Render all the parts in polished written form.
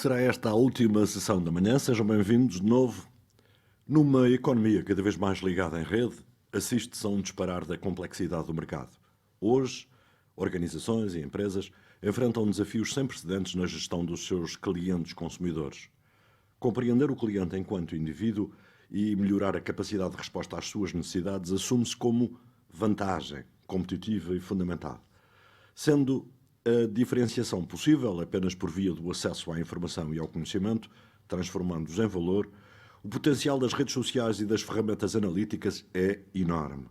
Será esta a última sessão da manhã. Sejam bem-vindos de novo. Numa economia cada vez mais ligada em rede, assiste-se a um disparar da complexidade do mercado. Hoje, organizações e empresas enfrentam desafios sem precedentes na gestão dos seus clientes consumidores. Compreender o cliente enquanto indivíduo e melhorar a capacidade de resposta às suas necessidades assume-se como vantagem competitiva e fundamental. Sendo a diferenciação possível apenas por via do acesso à informação e ao conhecimento, transformando-os em valor, o potencial das redes sociais e das ferramentas analíticas é enorme.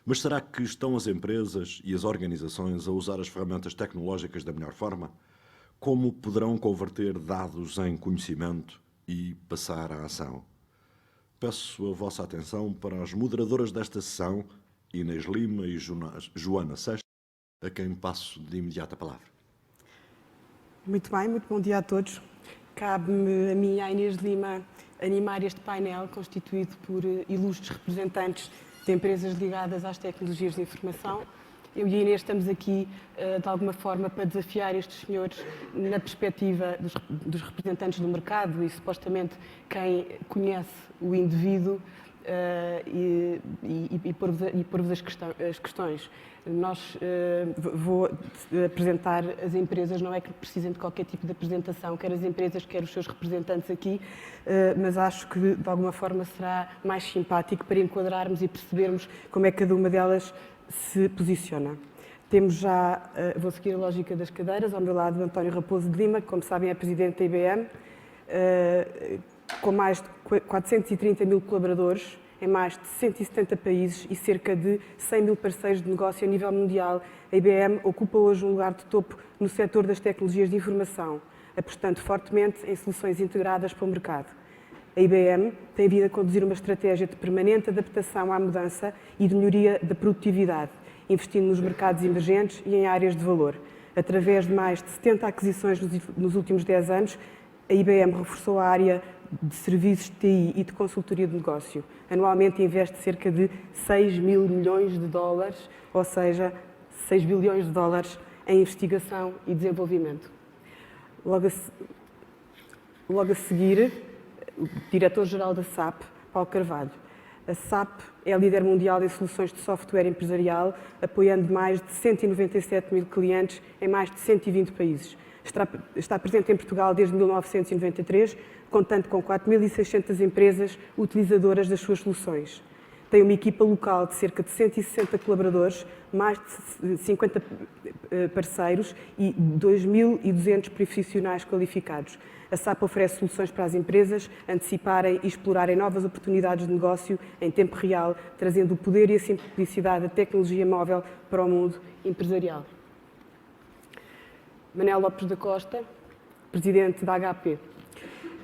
Mas será que estão as empresas e as organizações a usar as ferramentas tecnológicas da melhor forma? Como poderão converter dados em conhecimento e passar à ação? Peço a vossa atenção para as moderadoras desta sessão, Inês Lima e Joana Seixas, a quem passo de imediato a palavra. Muito bem, muito bom dia a todos. Cabe-me a mim e à Inês Lima animar este painel constituído por ilustres representantes de empresas ligadas às tecnologias de informação. Eu e a Inês estamos aqui, de alguma forma, para desafiar estes senhores na perspectiva dos representantes do mercado e, supostamente, quem conhece o indivíduo e pôr-vos as questões. Vou apresentar as empresas, não é que precisem de qualquer tipo de apresentação, quer as empresas, quer os seus representantes aqui, mas acho que de alguma forma será mais simpático para enquadrarmos e percebermos como é que cada uma delas se posiciona. Temos já, vou seguir a lógica das cadeiras, ao meu lado António Raposo de Lima, que como sabem é presidente da IBM, com mais de 430 mil colaboradores, em mais de 170 países e cerca de 100 mil parceiros de negócio a nível mundial, a IBM ocupa hoje um lugar de topo no setor das tecnologias de informação, apostando fortemente em soluções integradas para o mercado. A IBM tem vindo a conduzir uma estratégia de permanente adaptação à mudança e de melhoria da produtividade, investindo nos mercados emergentes e em áreas de valor. Através de mais de 70 aquisições nos últimos 10 anos, a IBM reforçou a área de serviços de TI e de consultoria de negócio. Anualmente investe cerca de 6 mil milhões de dólares, ou seja, 6 bilhões de dólares em investigação e desenvolvimento. Logo a seguir, o diretor-geral da SAP, Paulo Carvalho. A SAP é a líder mundial em soluções de software empresarial, apoiando mais de 197 mil clientes em mais de 120 países. Está presente em Portugal desde 1993, contando com 4.600 empresas utilizadoras das suas soluções. Tem uma equipa local de cerca de 160 colaboradores, mais de 50 parceiros e 2.200 profissionais qualificados. A SAP oferece soluções para as empresas anteciparem e explorarem novas oportunidades de negócio em tempo real, trazendo o poder e a simplicidade da tecnologia móvel para o mundo empresarial. Manel Lopes da Costa, presidente da HP.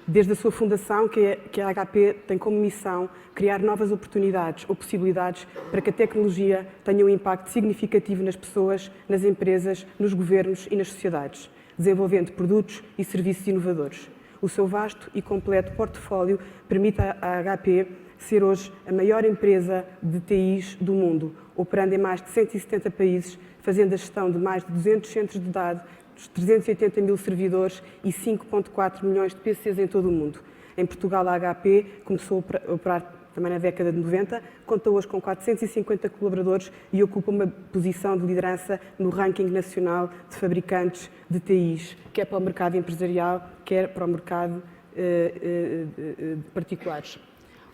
Desde a sua fundação, que a HP tem como missão criar novas oportunidades ou possibilidades para que a tecnologia tenha um impacto significativo nas pessoas, nas empresas, nos governos e nas sociedades, desenvolvendo produtos e serviços inovadores. O seu vasto e completo portfólio permite à HP ser hoje a maior empresa de TIs do mundo, operando em mais de 170 países, fazendo a gestão de mais de 200 centros de dados, 380 mil servidores e 5,4 milhões de PCs em todo o mundo. Em Portugal, a HP começou a operar também na década de 90, conta hoje com 450 colaboradores e ocupa uma posição de liderança no ranking nacional de fabricantes de TIs, quer para o mercado empresarial, quer para o mercado de particulares.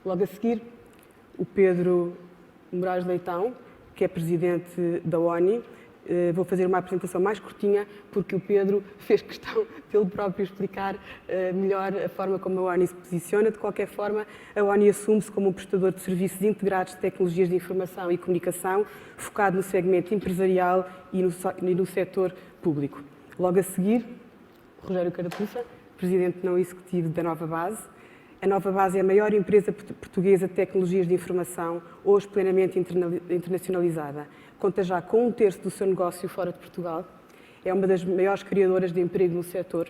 Logo a seguir, o Pedro Moraes Leitão, que é presidente da ONI. Vou fazer uma apresentação mais curtinha, porque o Pedro fez questão de ele próprio explicar melhor a forma como a ONI se posiciona. De qualquer forma, a ONI assume-se como um prestador de serviços integrados de tecnologias de informação e comunicação, focado no segmento empresarial e no setor público. Logo a seguir, Rogério Carapuça, presidente não executivo da Nova Base. A Nova Base é a maior empresa portuguesa de tecnologias de informação, hoje plenamente internacionalizada. Conta já com 1/3 do seu negócio fora de Portugal. É uma das maiores criadoras de emprego no setor.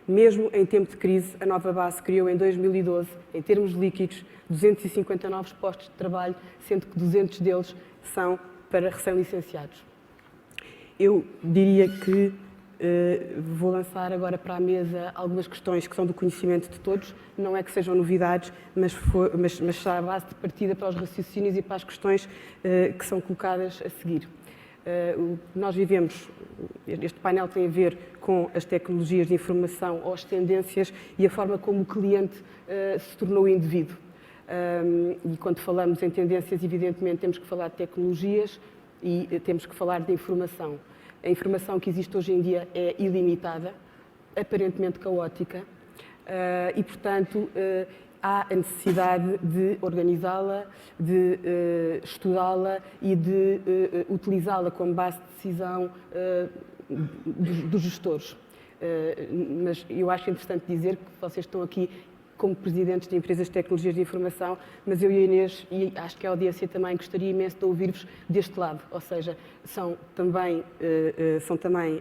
Mesmo em tempo de crise, a Nova Base criou em 2012, em termos líquidos, 250 novos postos de trabalho, sendo que 200 deles são para recém-licenciados. Eu diria que vou lançar agora para a mesa algumas questões que são do conhecimento de todos, não é que sejam novidades, mas será a base de partida para os raciocínios e para as questões que são colocadas a seguir. Nós vivemos, este painel tem a ver com as tecnologias de informação ou as tendências e a forma como o cliente se tornou indivíduo. E quando falamos em tendências, evidentemente temos que falar de tecnologias e temos que falar de informação. A informação que existe hoje em dia é ilimitada, aparentemente caótica, e, portanto, há a necessidade de organizá-la, de estudá-la e de utilizá-la como base de decisão dos gestores. Mas eu acho interessante dizer que vocês estão aqui como presidentes de empresas de tecnologias de informação, mas eu e a Inês, e acho que a audiência também, gostaria imenso de ouvir-vos deste lado, ou seja, são também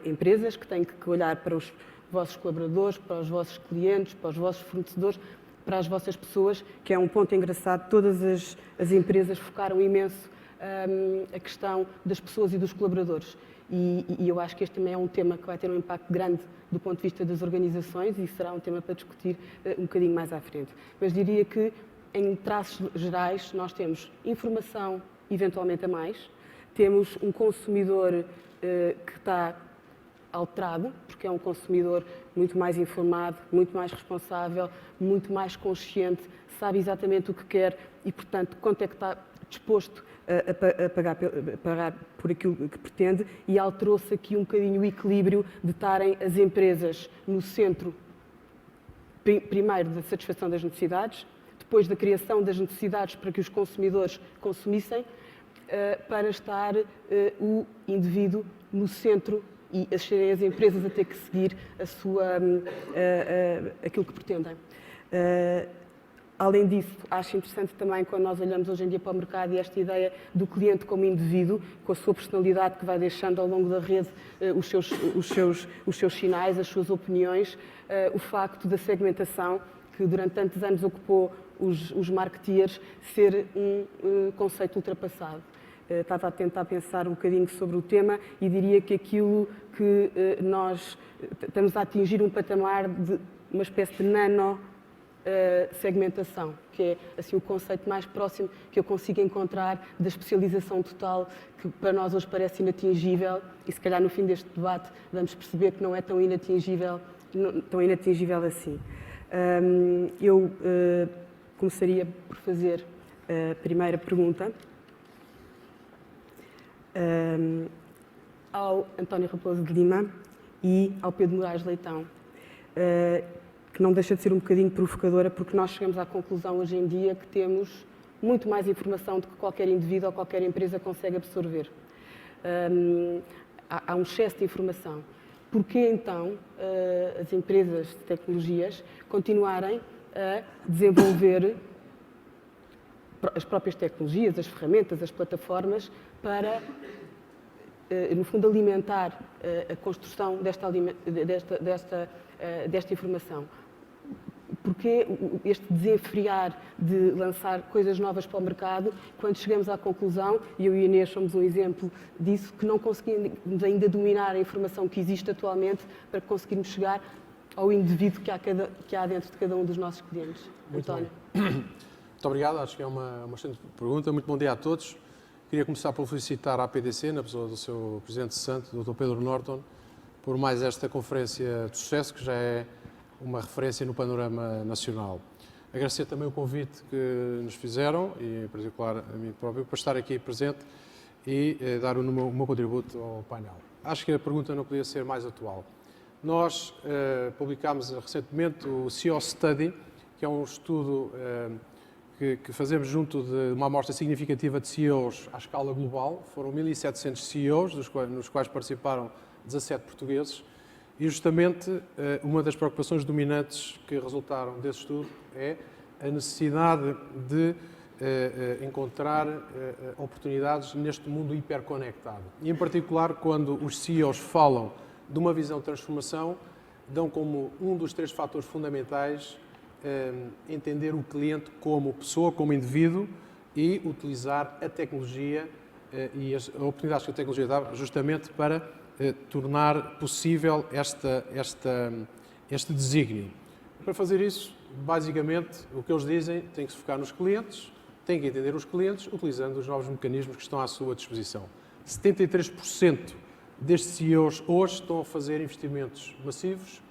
empresas que têm que olhar para os vossos colaboradores, para os vossos clientes, para os vossos fornecedores, para as vossas pessoas, que é um ponto engraçado. Todas as empresas focaram imenso a questão das pessoas e dos colaboradores. E eu acho que este também é um tema que vai ter um impacto grande do ponto de vista das organizações e será um tema para discutir um bocadinho mais à frente. Mas diria que, em traços gerais, nós temos informação, eventualmente a mais, temos um consumidor que está alterado, porque é um consumidor muito mais informado, muito mais responsável, muito mais consciente, sabe exatamente o que quer e, portanto, quanto é que está disposto a pagar por aquilo que pretende, e alterou-se aqui um bocadinho o equilíbrio de estarem as empresas no centro, primeiro, da satisfação das necessidades, depois da criação das necessidades para que os consumidores consumissem, para estar o indivíduo no centro e serem as empresas a ter que seguir aquilo que pretendem. Além disso, acho interessante também quando nós olhamos hoje em dia para o mercado e esta ideia do cliente como indivíduo, com a sua personalidade que vai deixando ao longo da rede os seus sinais, as suas opiniões, o facto da segmentação, que durante tantos anos ocupou os marketeers, ser um conceito ultrapassado. Estava a tentar pensar um bocadinho sobre o tema e diria que aquilo que nós estamos a atingir um patamar de uma espécie de nano segmentação, que é assim o conceito mais próximo que eu consigo encontrar da especialização total, que para nós hoje parece inatingível, e se calhar no fim deste debate vamos perceber que não é tão inatingível assim. Eu começaria por fazer a primeira pergunta ao António Raposo de Lima e ao Pedro Moraes Leitão, que não deixa de ser um bocadinho provocadora, porque nós chegamos à conclusão hoje em dia que temos muito mais informação do que qualquer indivíduo ou qualquer empresa consegue absorver. Há um excesso de informação. Porquê então as empresas de tecnologias continuarem a desenvolver as próprias tecnologias, as ferramentas, as plataformas para, no fundo, alimentar a construção desta informação? Porque este desenfrear de lançar coisas novas para o mercado, quando chegamos à conclusão, e eu e a Inês somos um exemplo disso, que não conseguimos ainda dominar a informação que existe atualmente para conseguirmos chegar ao indivíduo que há dentro de cada um dos nossos clientes. Muito António. Muito obrigado, acho que é uma excelente pergunta. Muito bom dia a todos. Queria começar por felicitar a APDC, na pessoa do seu presidente santo, Dr. Pedro Norton, por mais esta conferência de sucesso, que já é uma referência no panorama nacional. Agradecer também o convite que nos fizeram, e em particular a mim próprio, para estar aqui presente e dar o meu contributo ao painel. Acho que a pergunta não podia ser mais atual. Nós publicámos recentemente o CEO Study, que é um estudo que fazemos junto de uma amostra significativa de CEOs à escala global. Foram 1.700 CEOs, nos quais participaram 17 portugueses. E justamente uma das preocupações dominantes que resultaram desse estudo é a necessidade de encontrar oportunidades neste mundo hiperconectado. E, em particular, quando os CEOs falam de uma visão de transformação, dão como um dos 3 fatores fundamentais entender o cliente como pessoa, como indivíduo, e utilizar a tecnologia e as oportunidades que a tecnologia dá justamente para tornar possível este desígnio. Para fazer isso, basicamente, o que eles dizem tem que se focar nos clientes, tem que entender os clientes, utilizando os novos mecanismos que estão à sua disposição. 73% destes CEOs hoje estão a fazer investimentos massivos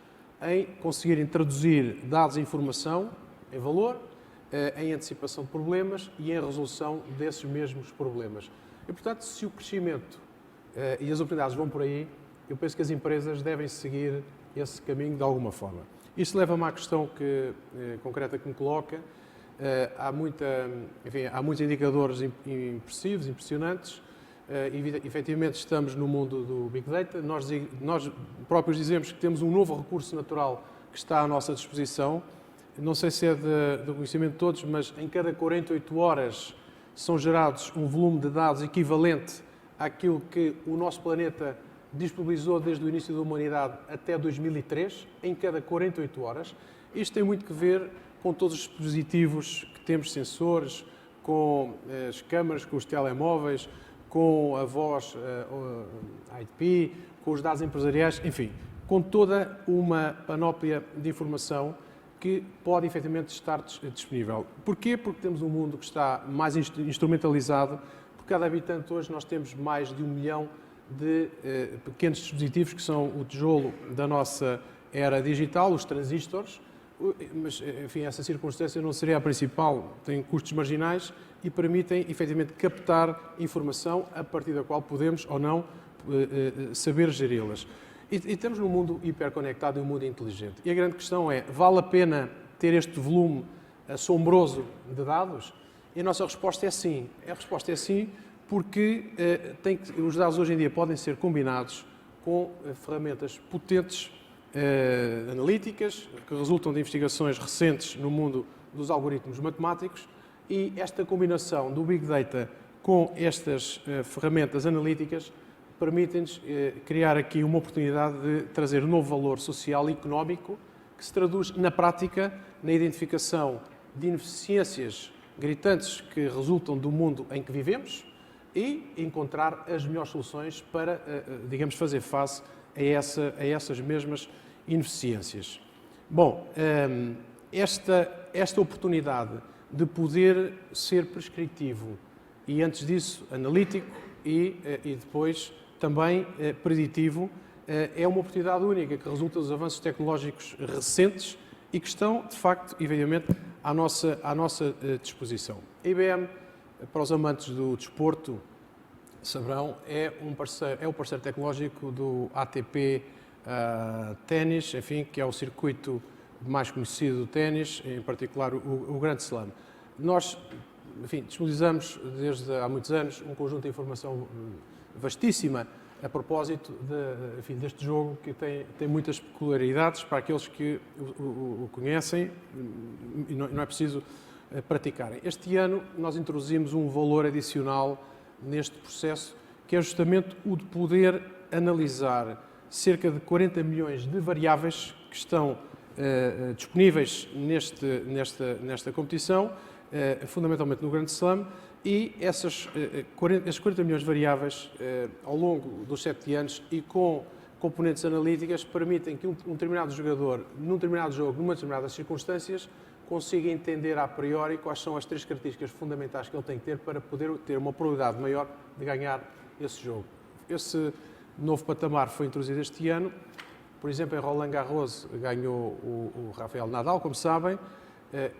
em conseguirem traduzir dados e informação em valor, em antecipação de problemas e em resolução desses mesmos problemas. E, portanto, se o crescimento e as oportunidades vão por aí, eu penso que as empresas devem seguir esse caminho de alguma forma. Isto leva-me à questão concreta que me coloca. Há muitos indicadores impressionantes. Efetivamente, estamos no mundo do Big Data. Nós próprios dizemos que temos um novo recurso natural que está à nossa disposição. Não sei se é do conhecimento de todos, mas em cada 48 horas são gerados um volume de dados equivalente àquilo que o nosso planeta disponibilizou desde o início da humanidade até 2003, em cada 48 horas. Isto tem muito que ver com todos os dispositivos que temos, sensores, com as câmaras, com os telemóveis, com a voz IP, com os dados empresariais, enfim, com toda uma panóplia de informação que pode efetivamente estar disponível. Porquê? Porque temos um mundo que está mais instrumentalizado. Por cada habitante hoje nós temos mais de 1 milhão de pequenos dispositivos que são o tijolo da nossa era digital, os transistores, mas, enfim, essa circunstância não seria a principal, tem custos marginais e permitem, efetivamente, captar informação a partir da qual podemos ou não saber geri-las. E estamos num mundo hiperconectado e um mundo inteligente. E a grande questão é, vale a pena ter este volume assombroso de dados? E a nossa resposta é sim. A resposta é sim, porque os dados hoje em dia podem ser combinados com ferramentas potentes, analíticas, que resultam de investigações recentes no mundo dos algoritmos matemáticos, e esta combinação do Big Data com estas ferramentas analíticas permitem-nos criar aqui uma oportunidade de trazer um novo valor social e económico que se traduz na prática na identificação de ineficiências gritantes que resultam do mundo em que vivemos e encontrar as melhores soluções para, digamos, fazer face a essas mesmas ineficiências. Bom, esta oportunidade de poder ser prescritivo e, antes disso, analítico e depois também preditivo, é uma oportunidade única que resulta dos avanços tecnológicos recentes e que estão, de facto, evidentemente, à nossa disposição. A IBM, para os amantes do desporto, saberão, é o parceiro tecnológico do ATP Ténis, enfim, que é o circuito mais conhecido do ténis, em particular o Grand Slam. Nós, enfim, disponibilizamos desde há muitos anos um conjunto de informação vastíssima a propósito deste jogo que tem muitas peculiaridades para aqueles que o conhecem e não é preciso praticarem. Este ano nós introduzimos um valor adicional neste processo, que é justamente o de poder analisar cerca de 40 milhões de variáveis que estão disponíveis nesta competição, fundamentalmente no Grand Slam, e esses 40 milhões de variáveis ao longo dos 7 anos e com componentes analíticas permitem que um determinado jogador, num determinado jogo, numa determinadas circunstâncias, consiga entender a priori quais são as 3 características fundamentais que ele tem que ter para poder ter uma probabilidade maior de ganhar esse jogo. Esse novo patamar foi introduzido este ano. Por exemplo, em Roland Garros ganhou o Rafael Nadal, como sabem,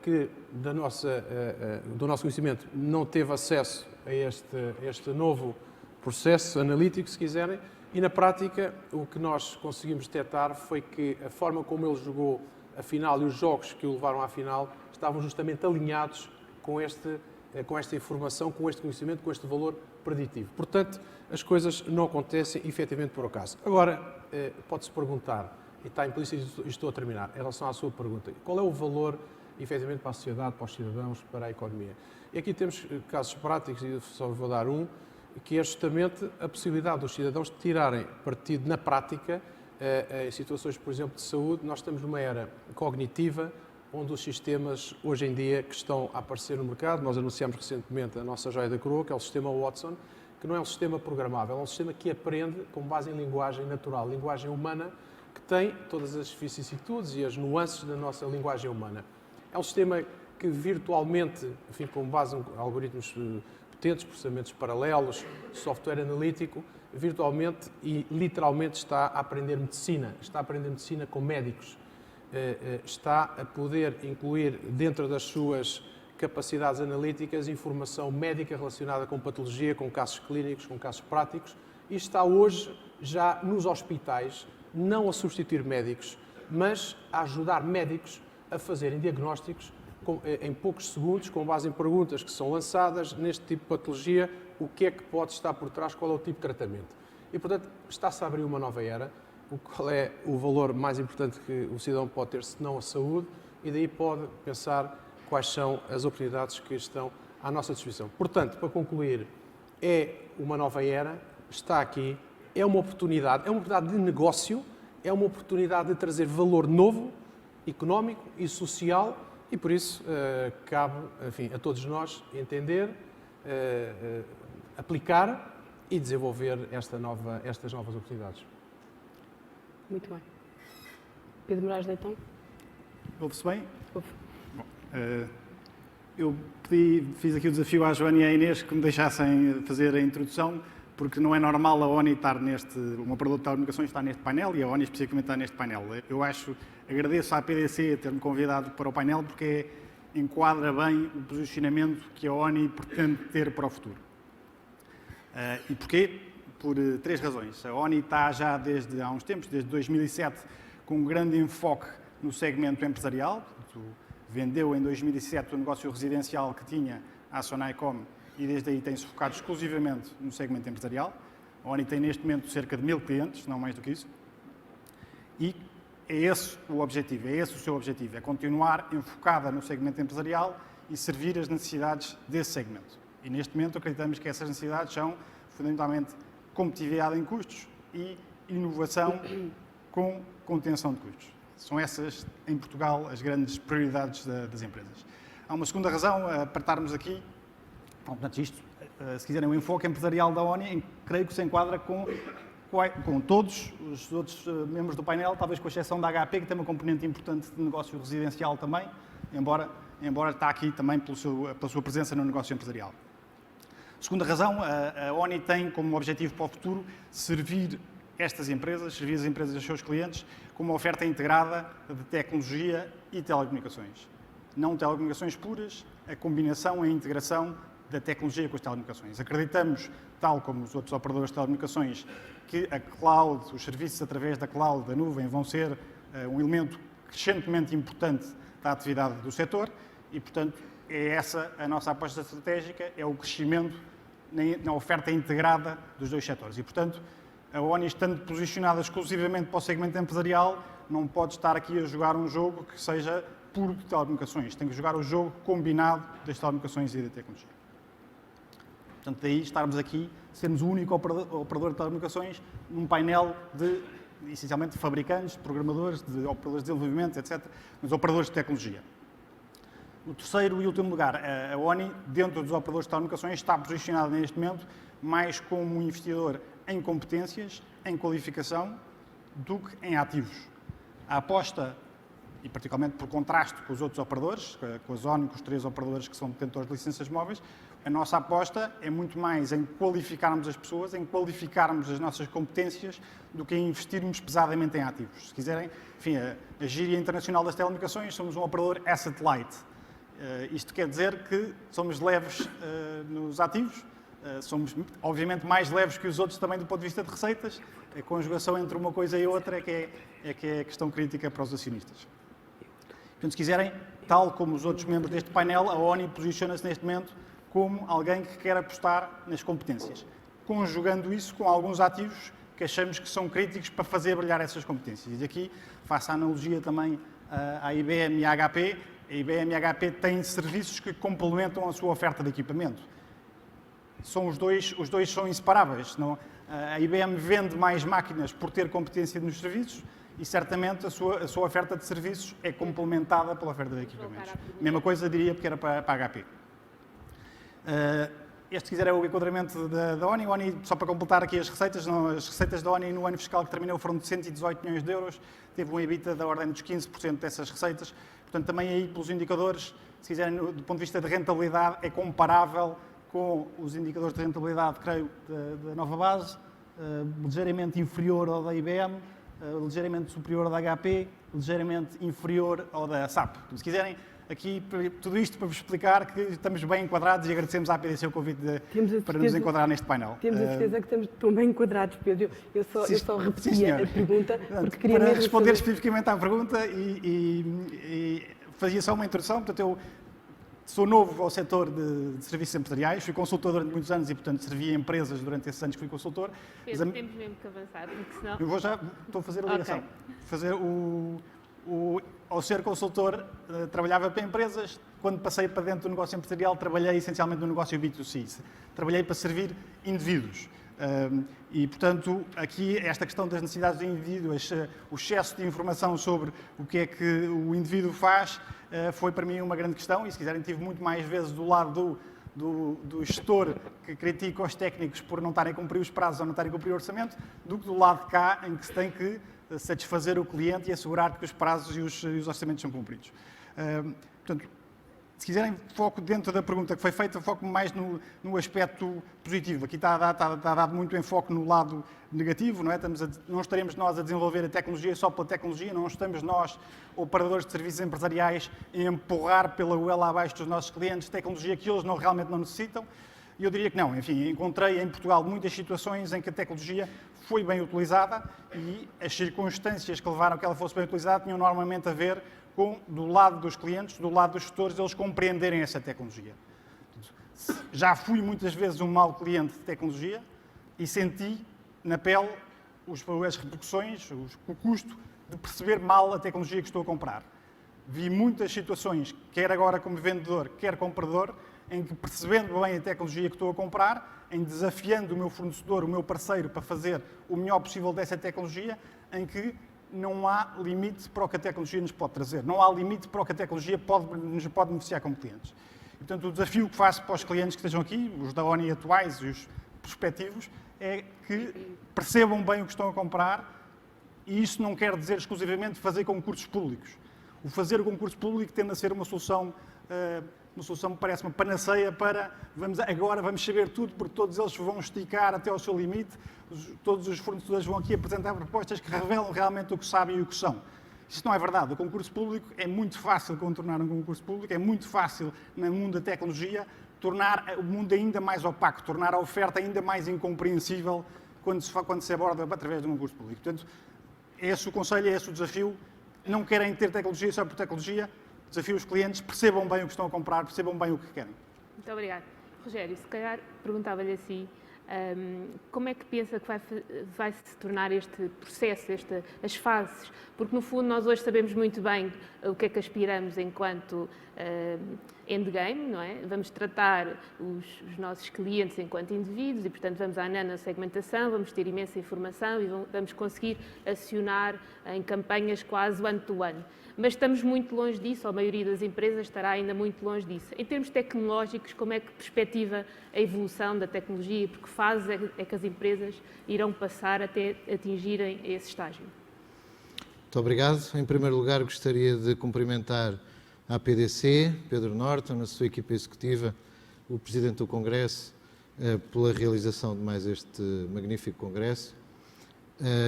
que do nosso conhecimento não teve acesso a este novo processo analítico, se quiserem, e na prática o que nós conseguimos detectar foi que a forma como ele jogou a final e os jogos que o levaram à final estavam justamente alinhados com esta informação, com este conhecimento, com este valor preditivo. Portanto, as coisas não acontecem efetivamente por acaso. Agora, pode-se perguntar, e está implícito, e estou a terminar, em relação à sua pergunta, qual é o valor efetivamente para a sociedade, para os cidadãos, para a economia? E aqui temos casos práticos, e só vou dar um, que é justamente a possibilidade dos cidadãos de tirarem partido na prática em situações, por exemplo, de saúde. Nós estamos numa era cognitiva, onde os sistemas, hoje em dia, que estão a aparecer no mercado, nós anunciamos recentemente a nossa joia da coroa, que é o sistema Watson, que não é um sistema programável, é um sistema que aprende com base em linguagem natural, linguagem humana, que tem todas as vicissitudes e as nuances da nossa linguagem humana. É um sistema que virtualmente, enfim, com base em algoritmos potentes, processamentos paralelos, software analítico, virtualmente e literalmente está a aprender medicina. Está a aprender medicina com médicos. Está a poder incluir dentro das suas capacidades analíticas informação médica relacionada com patologia, com casos clínicos, com casos práticos, e está hoje já nos hospitais, não a substituir médicos, mas a ajudar médicos a fazerem diagnósticos em poucos segundos, com base em perguntas que são lançadas neste tipo de patologia, o que é que pode estar por trás, qual é o tipo de tratamento. E, portanto, está-se a abrir uma nova era, qual é o valor mais importante que o cidadão pode ter, se não a saúde, e daí pode pensar quais são as oportunidades que estão à nossa disposição. Portanto, para concluir, é uma nova era, está aqui, é uma oportunidade de negócio, é uma oportunidade de trazer valor novo, económico e social, e por isso cabe, enfim, a todos nós entender, aplicar e desenvolver estas novas oportunidades. Muito bem. Pedro Moraes Leitão? Ouve-se bem? Ouve. Bom, eu fiz aqui o desafio à Joana e à Inês que me deixassem fazer a introdução, porque não é normal a ONI estar um operador de telecomunicações estar neste painel e a ONI especificamente está neste painel. Agradeço à PDC ter-me convidado para o painel porque enquadra bem o posicionamento que a ONI pretende ter para o futuro. E porquê? Por 3 razões. A ONI está já desde há uns tempos, desde 2007, com um grande enfoque no segmento empresarial. Vendeu em 2007 o negócio residencial que tinha à Sonaicom e desde aí tem-se focado exclusivamente no segmento empresarial. A ONI tem neste momento cerca de 1000 clientes, não mais do que isso. E é esse o objetivo, é esse o seu objetivo, é continuar enfocada no segmento empresarial e servir as necessidades desse segmento. E neste momento acreditamos que essas necessidades são fundamentalmente competitividade em custos e inovação com contenção de custos. São essas, em Portugal, as grandes prioridades das empresas. Há uma segunda razão para estarmos aqui. Bom, portanto, isto, se quiserem, o enfoque empresarial da ONI, creio que se enquadra com todos os outros membros do painel, talvez com exceção da HP, que tem uma componente importante de negócio residencial também, embora está aqui também pela sua presença no negócio empresarial. Segunda razão, a ONI tem como objetivo para o futuro servir estas empresas, servir as empresas e os seus clientes com uma oferta integrada de tecnologia e telecomunicações. Não telecomunicações puras, a combinação, a integração da tecnologia com as telecomunicações. Acreditamos, tal como os outros operadores de telecomunicações, que a cloud, os serviços através da cloud, da nuvem, vão ser um elemento crescentemente importante da atividade do setor e, portanto, é essa a nossa aposta estratégica, é o crescimento na oferta integrada dos dois setores. E, portanto, a ONI, estando posicionada exclusivamente para o segmento empresarial, não pode estar aqui a jogar um jogo que seja puro de telecomunicações. Tem que jogar o jogo combinado das telecomunicações e da tecnologia. Portanto, daí estarmos aqui, sermos o único operador de telecomunicações num painel de, essencialmente, de fabricantes, de programadores, de operadores de desenvolvimento, etc., mas operadores de tecnologia. No terceiro e último lugar, a ONI, dentro dos operadores de telecomunicações, está posicionada neste momento mais como um investidor em competências, em qualificação, do que em ativos. A aposta, e particularmente por contraste com os outros operadores, com a ONI, com os 3 operadores que são detentores de licenças móveis, a nossa aposta é muito mais em qualificarmos as pessoas, em qualificarmos as nossas competências, do que em investirmos pesadamente em ativos. Se quiserem, enfim, a gíria internacional das telecomunicações, somos um operador asset light. Isto quer dizer que somos leves nos ativos, somos, obviamente, mais leves que os outros também do ponto de vista de receitas. A conjugação entre uma coisa e outra é que é a questão crítica para os acionistas. Portanto, se quiserem, tal como os outros membros deste painel, a ONI posiciona-se neste momento como alguém que quer apostar nas competências, conjugando isso com alguns ativos que achamos que são críticos para fazer brilhar essas competências. E aqui faço a analogia também à IBM e à HP. A IBM e a HP têm serviços que complementam a sua oferta de equipamento. Os dois são inseparáveis. A IBM vende mais máquinas por ter competência nos serviços e, certamente, a sua oferta de serviços é complementada pela oferta de equipamentos. Mesma coisa diria porque era para a HP. este, se quiser, é o enquadramento da ONI. A ONI, só para completar aqui as receitas da ONI no ano fiscal que terminou foram de 118 milhões de euros, teve um EBITDA da ordem dos 15% dessas receitas. Portanto, também aí, pelos indicadores, se quiserem, do ponto de vista de rentabilidade, é comparável com os indicadores de rentabilidade, creio, da Nova Base, ligeiramente inferior ao da IBM, ligeiramente superior ao da HP, ligeiramente inferior ao da SAP. Se quiserem, aqui, tudo isto para vos explicar que estamos bem enquadrados e agradecemos à APDC o convite para nos enquadrar neste painel. Temos a certeza que estamos tão bem enquadrados, Pedro. Eu só repetia a pergunta porque queria para mesmo responder saber... especificamente à pergunta e fazia só uma introdução. Portanto, eu sou novo ao setor de serviços empresariais, fui consultor durante muitos anos e, portanto, servi a empresas durante esses anos que fui consultor. Pedro, temos mesmo que avançar, porque senão... Eu estou a fazer a ligação. Ao ser consultor, trabalhava para empresas. Quando passei para dentro do negócio empresarial, trabalhei essencialmente no negócio B2C. Trabalhei para servir indivíduos. E, portanto, aqui esta questão das necessidades do indivíduo, o excesso de informação sobre o que é que o indivíduo faz, foi para mim uma grande questão. E, se quiserem, tive muito mais vezes do lado do gestor que critica os técnicos por não estarem a cumprir os prazos ou não estarem a cumprir o orçamento, do que do lado de cá, em que se tem que satisfazer o cliente e assegurar que os prazos e os orçamentos são cumpridos. Portanto, se quiserem, foco dentro da pergunta que foi feita, foco mais no aspecto positivo. Aqui está dado muito enfoque no lado negativo, não é? Não estaremos nós a desenvolver a tecnologia só pela tecnologia, não estamos nós, operadores de serviços empresariais, a empurrar pela goela abaixo dos nossos clientes tecnologia que eles realmente não necessitam. E eu diria que não. Enfim, encontrei em Portugal muitas situações em que a tecnologia foi bem utilizada e as circunstâncias que levaram a que ela fosse bem utilizada tinham normalmente a ver com, do lado dos clientes, do lado dos gestores, eles compreenderem essa tecnologia. Já fui muitas vezes um mau cliente de tecnologia e senti na pele as repercussões, o custo de perceber mal a tecnologia que estou a comprar. Vi muitas situações, quer agora como vendedor, quer comprador, em que, percebendo bem a tecnologia que estou a comprar, em desafiando o meu fornecedor, o meu parceiro, para fazer o melhor possível dessa tecnologia, em que não há limite para o que a tecnologia nos pode trazer. Não há limite para o que a tecnologia nos pode beneficiar como clientes. E, portanto, o desafio que faço para os clientes que estejam aqui, os da ONI atuais e os prospectivos, é que percebam bem o que estão a comprar, e isso não quer dizer exclusivamente fazer concursos públicos. O fazer o concurso público tende a ser uma solução parece uma panaceia para agora vamos saber tudo, porque todos eles vão esticar até ao seu limite, todos os fornecedores vão aqui apresentar propostas que revelam realmente o que sabem e o que são. Isso não é verdade. O concurso público é muito fácil contornar um concurso público, é muito fácil, no mundo da tecnologia, tornar o mundo ainda mais opaco, tornar a oferta ainda mais incompreensível quando se aborda através de um concurso público. Portanto, é esse o conselho, é esse o desafio. Não querem ter tecnologia só por tecnologia. Desafio os clientes, percebam bem o que estão a comprar, percebam bem o que querem. Muito obrigada. Rogério, se calhar perguntava-lhe assim, como é que pensa que vai se tornar este processo, as fases? Porque, no fundo, nós hoje sabemos muito bem o que é que aspiramos enquanto endgame, não é? Vamos tratar os nossos clientes enquanto indivíduos e, portanto, vamos à nanosegmentação, vamos ter imensa informação e vamos conseguir acionar em campanhas quase one-to-one. Mas estamos muito longe disso, a maioria das empresas estará ainda muito longe disso. Em termos tecnológicos, como é que perspectiva a evolução da tecnologia e por que fase é que as empresas irão passar até atingirem esse estágio? Muito obrigado. Em primeiro lugar, gostaria de cumprimentar a APDC, Pedro Norton, a sua equipa executiva, o Presidente do Congresso, pela realização de mais este magnífico Congresso.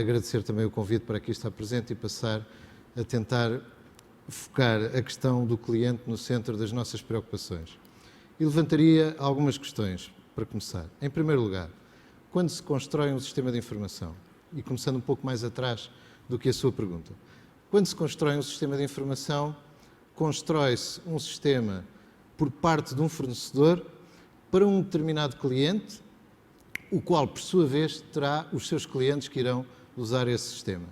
Agradecer também o convite para aqui estar presente e passar a tentar focar a questão do cliente no centro das nossas preocupações. E levantaria algumas questões, para começar. Em primeiro lugar, quando se constrói um sistema de informação, e começando um pouco mais atrás do que a sua pergunta, quando se constrói um sistema de informação, constrói-se um sistema por parte de um fornecedor para um determinado cliente, o qual, por sua vez, terá os seus clientes que irão usar esse sistema.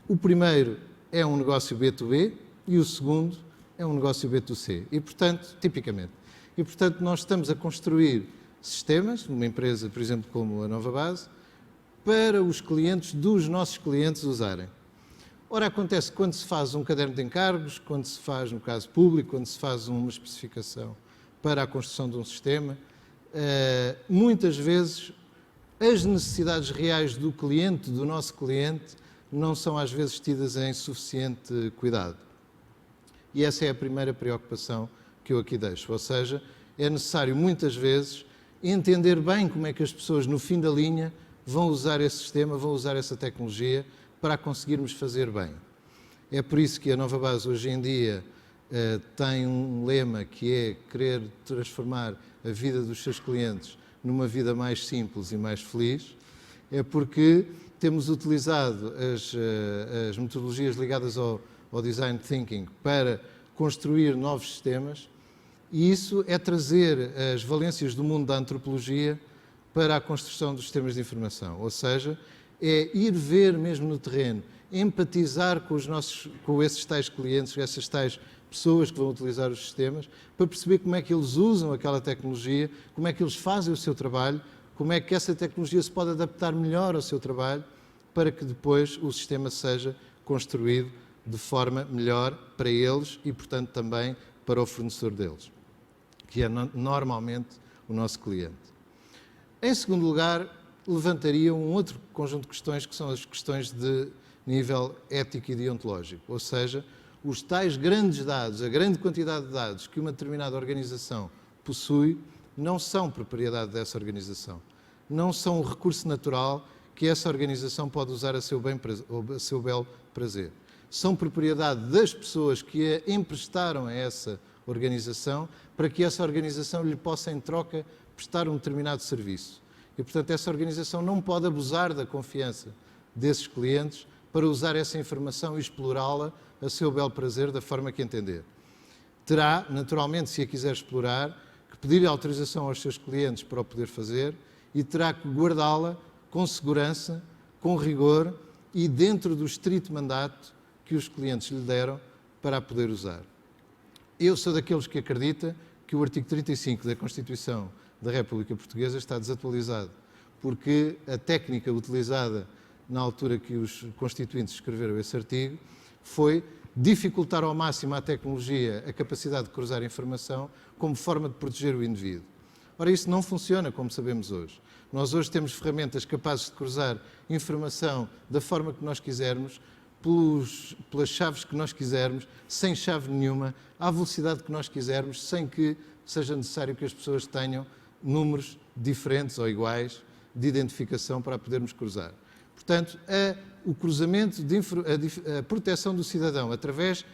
O primeiro é um negócio B2B e o segundo é um negócio B2C. E, portanto, tipicamente. E, portanto, nós estamos a construir sistemas, numa empresa, por exemplo, como a Nova Base, para os clientes dos nossos clientes usarem. Ora, acontece quando se faz um caderno de encargos, quando se faz, no caso público, quando se faz uma especificação para a construção de um sistema, muitas vezes as necessidades reais do cliente, do nosso cliente, não são às vezes tidas em suficiente cuidado. E essa é a primeira preocupação que eu aqui deixo, ou seja, é necessário muitas vezes entender bem como é que as pessoas no fim da linha vão usar esse sistema, vão usar essa tecnologia para a conseguirmos fazer bem. É por isso que a Nova Base hoje em dia tem um lema que é querer transformar a vida dos seus clientes numa vida mais simples e mais feliz, é porque temos utilizado as metodologias ligadas ao Design Thinking para construir novos sistemas, e isso é trazer as valências do mundo da antropologia para a construção dos sistemas de informação, ou seja, é ir ver mesmo no terreno, empatizar com esses tais clientes, essas tais pessoas que vão utilizar os sistemas, para perceber como é que eles usam aquela tecnologia, como é que eles fazem o seu trabalho, como é que essa tecnologia se pode adaptar melhor ao seu trabalho, para que depois o sistema seja construído de forma melhor para eles e, portanto, também para o fornecedor deles, que é normalmente o nosso cliente. Em segundo lugar, levantaria um outro conjunto de questões, que são as questões de nível ético e deontológico, ou seja, os tais grandes dados, a grande quantidade de dados que uma determinada organização possui, não são propriedade dessa organização, não são um recurso natural que essa organização pode usar a seu belo prazer. São propriedade das pessoas que a emprestaram a essa organização para que essa organização lhe possa, em troca, prestar um determinado serviço. E, portanto, essa organização não pode abusar da confiança desses clientes para usar essa informação e explorá-la a seu belo prazer da forma que entender. Terá, naturalmente, se a quiser explorar, que pedir autorização aos seus clientes para o poder fazer e terá que guardá-la com segurança, com rigor e dentro do estrito mandato que os clientes lhe deram para a poder usar. Eu sou daqueles que acredita que o artigo 35 da Constituição da República Portuguesa está desatualizado, porque a técnica utilizada na altura que os constituintes escreveram esse artigo foi dificultar ao máximo à tecnologia a capacidade de cruzar informação como forma de proteger o indivíduo. Ora, isso não funciona como sabemos hoje. Nós hoje temos ferramentas capazes de cruzar informação da forma que nós quisermos, pelas chaves que nós quisermos, sem chave nenhuma, à velocidade que nós quisermos, sem que seja necessário que as pessoas tenham números diferentes ou iguais de identificação para podermos cruzar. Portanto, o cruzamento, a proteção do cidadão através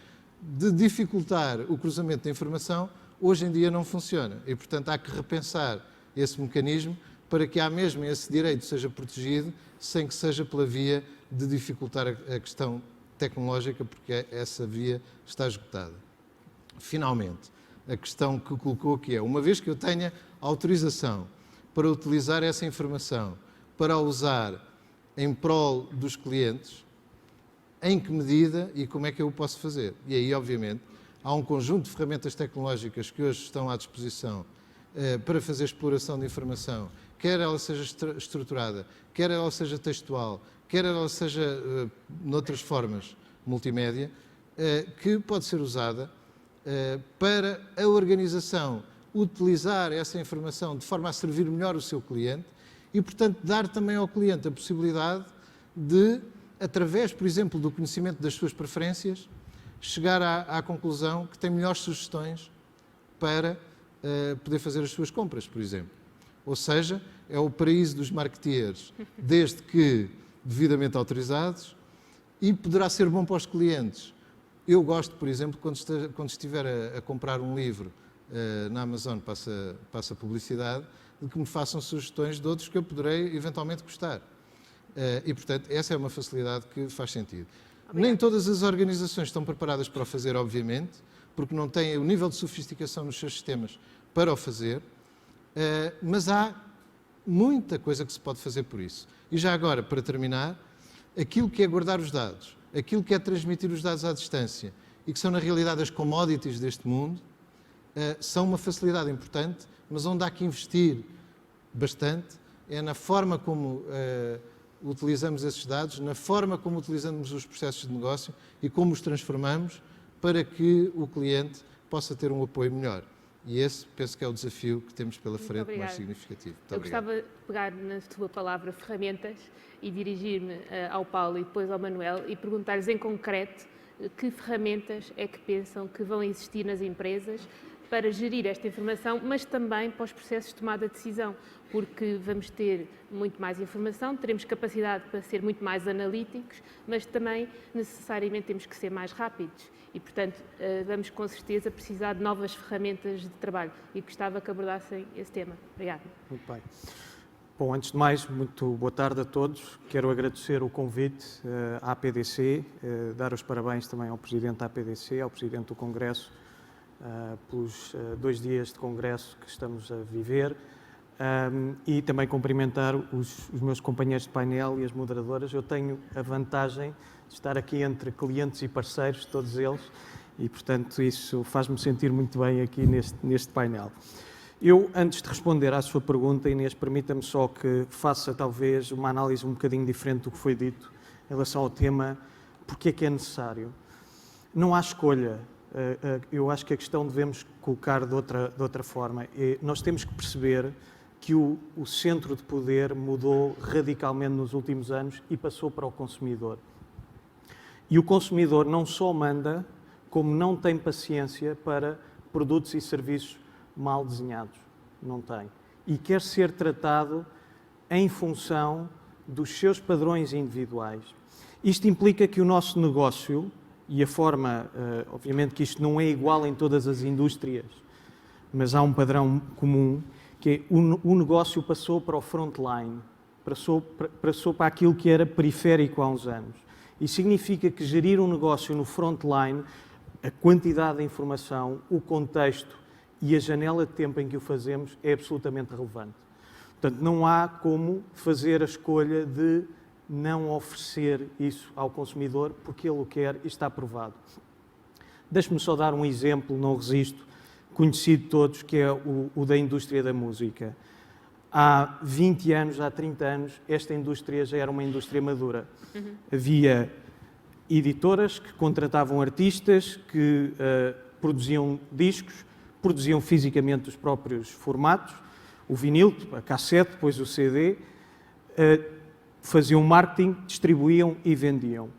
de dificultar o cruzamento de informação, hoje em dia não funciona. E, portanto, há que repensar esse mecanismo para que há mesmo esse direito seja protegido, sem que seja pela via de dificultar a questão tecnológica, porque essa via está esgotada. Finalmente, a questão que colocou aqui é, uma vez que eu tenha autorização para utilizar essa informação, para a usar em prol dos clientes, em que medida e como é que eu o posso fazer? E aí, obviamente, há um conjunto de ferramentas tecnológicas que hoje estão à disposição para fazer exploração de informação, quer ela seja estruturada, quer ela seja textual, quer ela seja noutras formas multimédia, que pode ser usada para a organização utilizar essa informação de forma a servir melhor o seu cliente e, portanto, dar também ao cliente a possibilidade de, através, por exemplo, do conhecimento das suas preferências, chegar à conclusão que tem melhores sugestões para poder fazer as suas compras, por exemplo. Ou seja, é o paraíso dos marketeers, desde que devidamente autorizados, e poderá ser bom para os clientes. Eu gosto, por exemplo, quando estiver a comprar um livro na Amazon, passa publicidade, de que me façam sugestões de outros que eu poderei eventualmente gostar. E, portanto, essa é uma facilidade que faz sentido. Obrigada. Nem todas as organizações estão preparadas para o fazer, obviamente, porque não têm o nível de sofisticação nos seus sistemas para o fazer, mas há muita coisa que se pode fazer por isso. E já agora, para terminar, aquilo que é guardar os dados, aquilo que é transmitir os dados à distância e que são, na realidade, as commodities deste mundo, são uma facilidade importante, mas onde há que investir bastante é na forma como utilizamos esses dados, na forma como utilizamos os processos de negócio e como os transformamos para que o cliente possa ter um apoio melhor. E esse penso que é o desafio que temos pela Muito frente mais obrigada. significativo. Muito Eu obrigado. gostava de pegar na sua palavra ferramentas e dirigir-me ao Paulo e depois ao Manuel e perguntar-lhes em concreto que ferramentas é que pensam que vão existir nas empresas para gerir esta informação, mas também para os processos de tomada de decisão, porque vamos ter muito mais informação, teremos capacidade para ser muito mais analíticos, mas também necessariamente temos que ser mais rápidos e, portanto, vamos com certeza precisar de novas ferramentas de trabalho e gostava que abordassem esse tema. Obrigada. Muito bem. Bom, antes de mais, muito boa tarde a todos. Quero agradecer o convite à APDC, dar os parabéns também ao Presidente da APDC, ao Presidente do Congresso, pelos 2 dias de Congresso que estamos a viver e também cumprimentar os meus companheiros de painel e as moderadoras. Eu tenho a vantagem de estar aqui entre clientes e parceiros, todos eles, e, portanto, isso faz-me sentir muito bem aqui neste painel. Eu, antes de responder à sua pergunta, Inês, permita-me só que faça talvez uma análise um bocadinho diferente do que foi dito em relação ao tema, porque é que é necessário. Não há escolha. Eu acho que a questão devemos colocar de outra forma. Nós temos que perceber que o centro de poder mudou radicalmente nos últimos anos e passou para o consumidor. E o consumidor não só manda, como não tem paciência para produtos e serviços mal desenhados. Não tem. E quer ser tratado em função dos seus padrões individuais. Isto implica que o nosso negócio, e a forma, obviamente que isto não é igual em todas as indústrias, mas há um padrão comum, que é o negócio passou para o frontline, passou para aquilo que era periférico há uns anos. E significa que gerir um negócio no frontline, a quantidade de informação, o contexto e a janela de tempo em que o fazemos é absolutamente relevante. Portanto, não há como fazer a escolha de não oferecer isso ao consumidor porque ele o quer e está provado. Deixe-me só dar um exemplo, não resisto, conhecido de todos, que é o da indústria da música. Há 20 anos, há 30 anos, esta indústria já era uma indústria madura. Havia editoras que contratavam artistas, que produziam discos, produziam fisicamente os próprios formatos, o vinil, a cassete, depois o CD, faziam marketing, distribuíam e vendiam.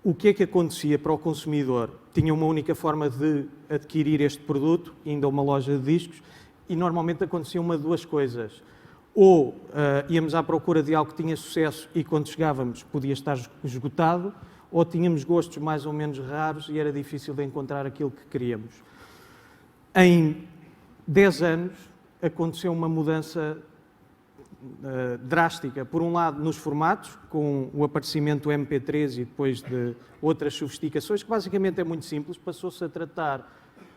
O que é que acontecia para o consumidor? Tinha uma única forma de adquirir este produto, indo a uma loja de discos, e normalmente aconteciam uma de duas coisas. Ou íamos à procura de algo que tinha sucesso e quando chegávamos podia estar esgotado, ou tínhamos gostos mais ou menos raros e era difícil de encontrar aquilo que queríamos. Em 10 anos aconteceu uma mudança drástica, por um lado nos formatos, com o aparecimento do MP3 e depois de outras sofisticações, que basicamente é muito simples, passou-se a tratar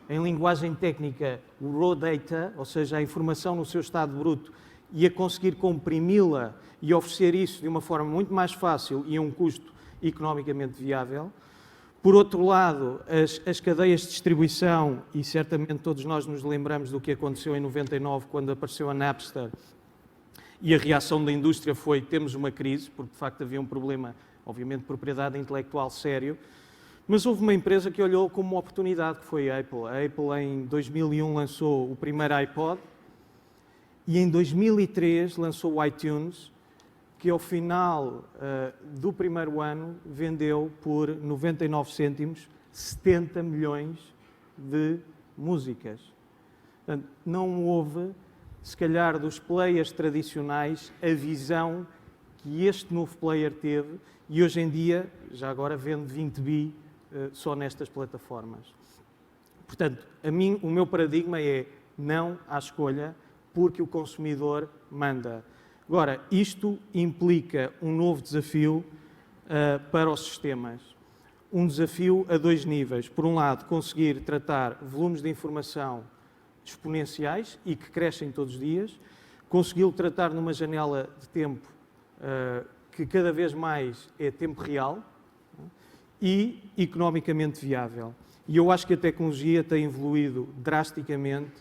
em linguagem técnica o raw data, ou seja, a informação no seu estado bruto, e a conseguir comprimi-la e oferecer isso de uma forma muito mais fácil e a um custo economicamente viável. Por outro lado, as cadeias de distribuição, e certamente todos nós nos lembramos do que aconteceu em 99, quando apareceu a Napster, e a reação da indústria foi: temos uma crise, porque de facto havia um problema, obviamente, de propriedade intelectual sério, mas houve uma empresa que olhou como uma oportunidade, que foi a Apple. A Apple em 2001 lançou o primeiro iPod e em 2003 lançou o iTunes, que ao final do primeiro ano vendeu por 99 cêntimos 70 milhões de músicas. Portanto, não houve, se calhar, dos players tradicionais, a visão que este novo player teve e hoje em dia, já agora, vende 20 bi só nestas plataformas. Portanto, o meu paradigma é: não há escolha porque o consumidor manda. Agora, isto implica um novo desafio para os sistemas. Um desafio a 2 níveis. Por um lado, conseguir tratar volumes de informação exponenciais e que crescem todos os dias, consegui-lo tratar numa janela de tempo que cada vez mais é tempo real e economicamente viável. E eu acho que a tecnologia tem evoluído drasticamente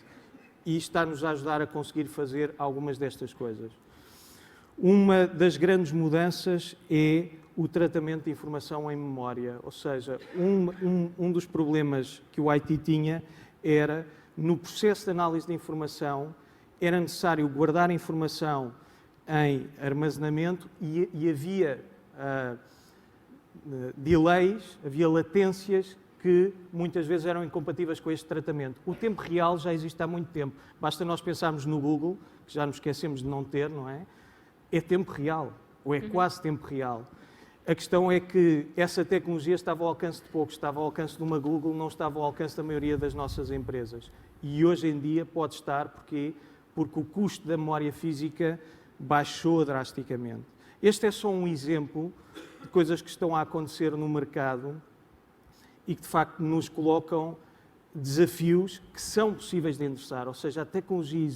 e está-nos a ajudar a conseguir fazer algumas destas coisas. Uma das grandes mudanças é o tratamento de informação em memória, ou seja, um dos problemas que o IT tinha era, no processo de análise de informação, era necessário guardar a informação em armazenamento e havia delays, havia latências que muitas vezes eram incompatíveis com este tratamento. O tempo real já existe há muito tempo. Basta nós pensarmos no Google, que já nos esquecemos de não ter, não é? É tempo real, ou é quase tempo real. A questão é que essa tecnologia estava ao alcance de poucos, estava ao alcance de uma Google, não estava ao alcance da maioria das nossas empresas. E hoje em dia pode estar, porquê? Porque o custo da memória física baixou drasticamente. Este é só um exemplo de coisas que estão a acontecer no mercado e que, de facto, nos colocam desafios que são possíveis de endereçar. Ou seja, a tecnologia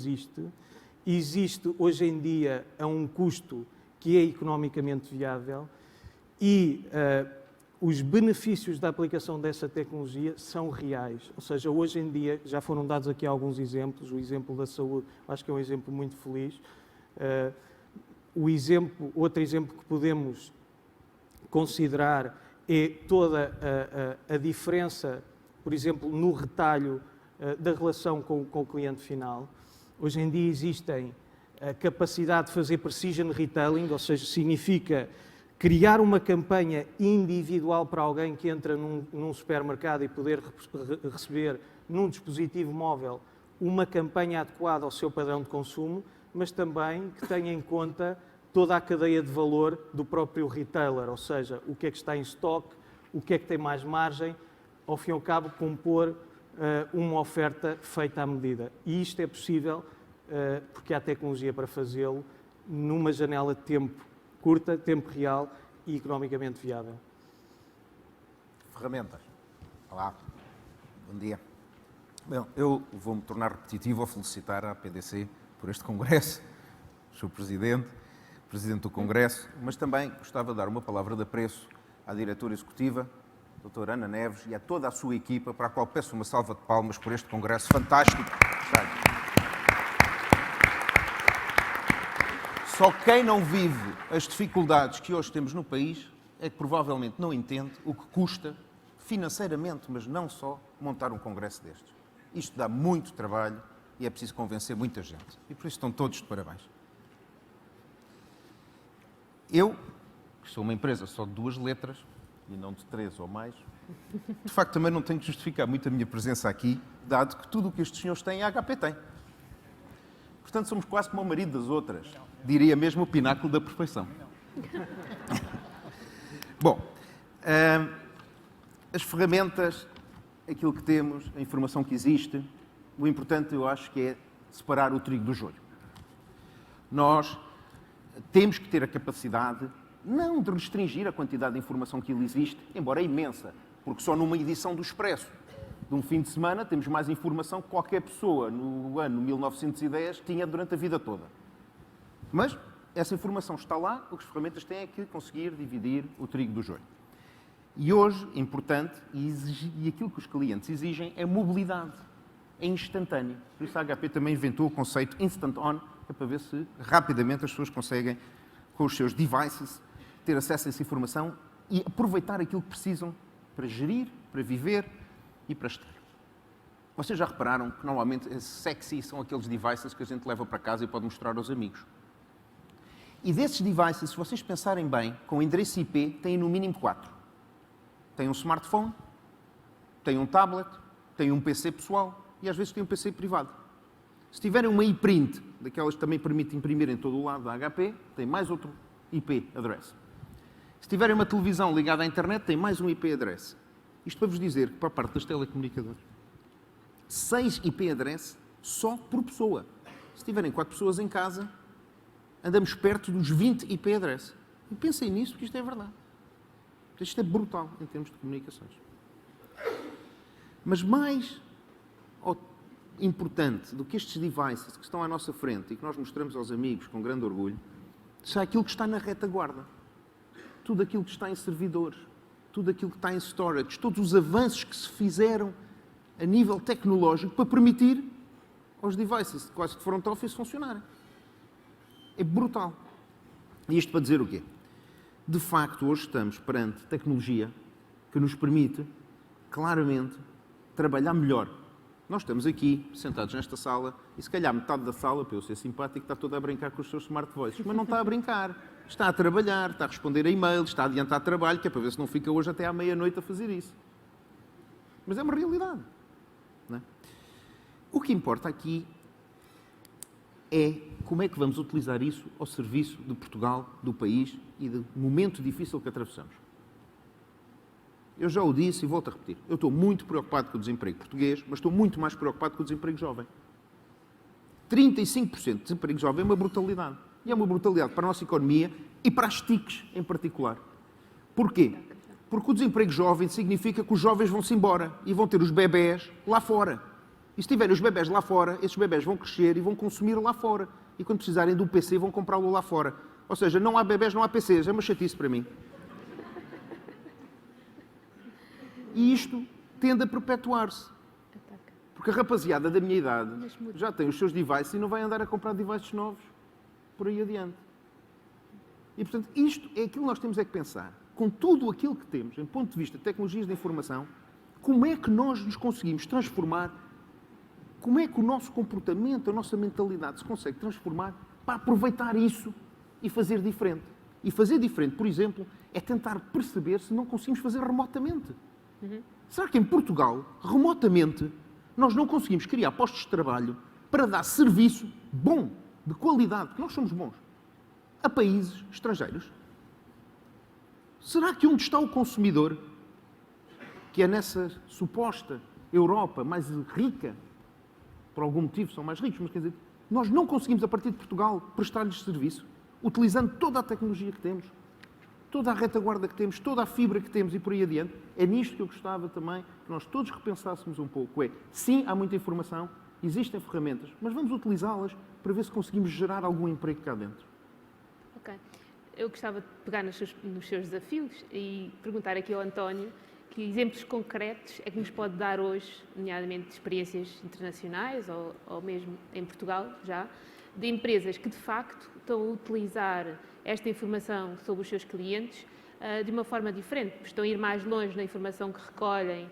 existe hoje em dia a um custo que é economicamente viável e os benefícios da aplicação dessa tecnologia são reais. Ou seja, hoje em dia, já foram dados aqui alguns exemplos, o exemplo da saúde, acho que é um exemplo muito feliz. Outro exemplo que podemos considerar é toda a diferença, por exemplo, no retalho da relação com o cliente final. Hoje em dia existem a capacidade de fazer precision retailing, ou seja, significa criar uma campanha individual para alguém que entra num supermercado e poder receber num dispositivo móvel uma campanha adequada ao seu padrão de consumo, mas também que tenha em conta toda a cadeia de valor do próprio retailer, ou seja, o que é que está em estoque, o que é que tem mais margem, ao fim e ao cabo, compor uma oferta feita à medida. E isto é possível porque há tecnologia para fazê-lo numa janela de tempo curta, tempo real e economicamente viável. Ferramentas. Olá, bom dia. Bom, eu vou-me tornar repetitivo ao felicitar a PDC por este congresso, o Sr. Presidente do Congresso, mas também gostava de dar uma palavra de apreço à diretora executiva, doutora Ana Neves, e a toda a sua equipa, para a qual peço uma salva de palmas por este congresso fantástico. Só quem não vive as dificuldades que hoje temos no país é que provavelmente não entende o que custa financeiramente, mas não só, montar um congresso destes. Isto dá muito trabalho e é preciso convencer muita gente. E por isso estão todos de parabéns. Eu, que sou uma empresa só de 2 letras, e não de 3 ou mais, de facto também não tenho que justificar muito a minha presença aqui, dado que tudo o que estes senhores têm, a HP tem. Portanto, somos quase como o marido das outras. Diria mesmo o pináculo da perfeição. Bom, as ferramentas, aquilo que temos, a informação que existe, o importante eu acho que é separar o trigo do joio. Nós temos que ter a capacidade, não de restringir a quantidade de informação que ali existe, embora é imensa, porque só numa edição do Expresso de um fim de semana temos mais informação que qualquer pessoa no ano 1910 tinha durante a vida toda. Mas essa informação está lá, o que as ferramentas têm é que conseguir dividir o trigo do joio. E hoje, importante, e aquilo que os clientes exigem é mobilidade, é instantâneo. Por isso a HP também inventou o conceito Instant On, que é para ver se rapidamente as pessoas conseguem, com os seus devices, ter acesso a essa informação e aproveitar aquilo que precisam para gerir, para viver e para estar. Vocês já repararam que normalmente sexy são aqueles devices que a gente leva para casa e pode mostrar aos amigos. E desses devices, se vocês pensarem bem, com o endereço IP, têm no mínimo 4. Tem um smartphone, tem um tablet, tem um PC pessoal e às vezes tem um PC privado. Se tiverem uma iPrint, daquelas que também permite imprimir em todo o lado da HP, tem mais outro IP address. Se tiverem uma televisão ligada à internet, tem mais um IP address. Isto para vos dizer que, para a parte das telecomunicadoras, 6 IP address só por pessoa. Se tiverem 4 pessoas em casa, andamos perto dos 20 IP address. E pensem nisso, porque isto é verdade. Isto é brutal em termos de comunicações. Mas mais importante do que estes devices que estão à nossa frente e que nós mostramos aos amigos com grande orgulho, é aquilo que está na retaguarda. Tudo aquilo que está em servidores, tudo aquilo que está em storage, todos os avanços que se fizeram a nível tecnológico para permitir aos devices quase de front office funcionarem. É brutal. E isto para dizer o quê? De facto, hoje estamos perante tecnologia que nos permite, claramente, trabalhar melhor, Nós estamos aqui, sentados nesta sala, e se calhar metade da sala, para eu ser simpático, está toda a brincar com os seus smart voices. Mas não está a brincar. Está a trabalhar, está a responder a e-mails, está a adiantar trabalho, que é para ver se não fica hoje até à meia-noite a fazer isso. Mas é uma realidade. Não é? O que importa aqui é como é que vamos utilizar isso ao serviço de Portugal, do país e do momento difícil que atravessamos. Eu já o disse e volto a repetir. Eu estou muito preocupado com o desemprego português, mas estou muito mais preocupado com o desemprego jovem. 35% de desemprego jovem é uma brutalidade. E é uma brutalidade para a nossa economia e para as TICs em particular. Porquê? Porque o desemprego jovem significa que os jovens vão-se embora e vão ter os bebés lá fora. E se tiverem os bebés lá fora, esses bebés vão crescer e vão consumir lá fora. E quando precisarem de um PC, vão comprá-lo lá fora. Ou seja, não há bebés, não há PCs. É uma chatice para mim. E isto tende a perpetuar-se. Porque a rapaziada da minha idade já tem os seus devices e não vai andar a comprar devices novos por aí adiante. E, portanto, isto é aquilo que nós temos é que pensar. Com tudo aquilo que temos, em ponto de vista de tecnologias de informação, como é que nós nos conseguimos transformar, como é que o nosso comportamento, a nossa mentalidade se consegue transformar para aproveitar isso e fazer diferente. E fazer diferente, por exemplo, é tentar perceber se não conseguimos fazer remotamente. Será que em Portugal, remotamente, nós não conseguimos criar postos de trabalho para dar serviço bom, de qualidade, porque nós somos bons, a países estrangeiros? Será que onde está o consumidor, que é nessa suposta Europa mais rica, por algum motivo são mais ricos, mas quer dizer, nós não conseguimos, a partir de Portugal, prestar-lhes serviço, utilizando toda a tecnologia que temos, toda a retaguarda que temos, toda a fibra que temos e por aí adiante? É nisto que eu gostava também que nós todos repensássemos um pouco. Sim, há muita informação, existem ferramentas, mas vamos utilizá-las para ver se conseguimos gerar algum emprego cá dentro. Ok. Eu gostava de pegar nos seus desafios e perguntar aqui ao António que exemplos concretos é que nos pode dar hoje, nomeadamente de experiências internacionais ou mesmo em Portugal já, de empresas que de facto estão a utilizar esta informação sobre os seus clientes de uma forma diferente. Estão a ir mais longe na informação que recolhem,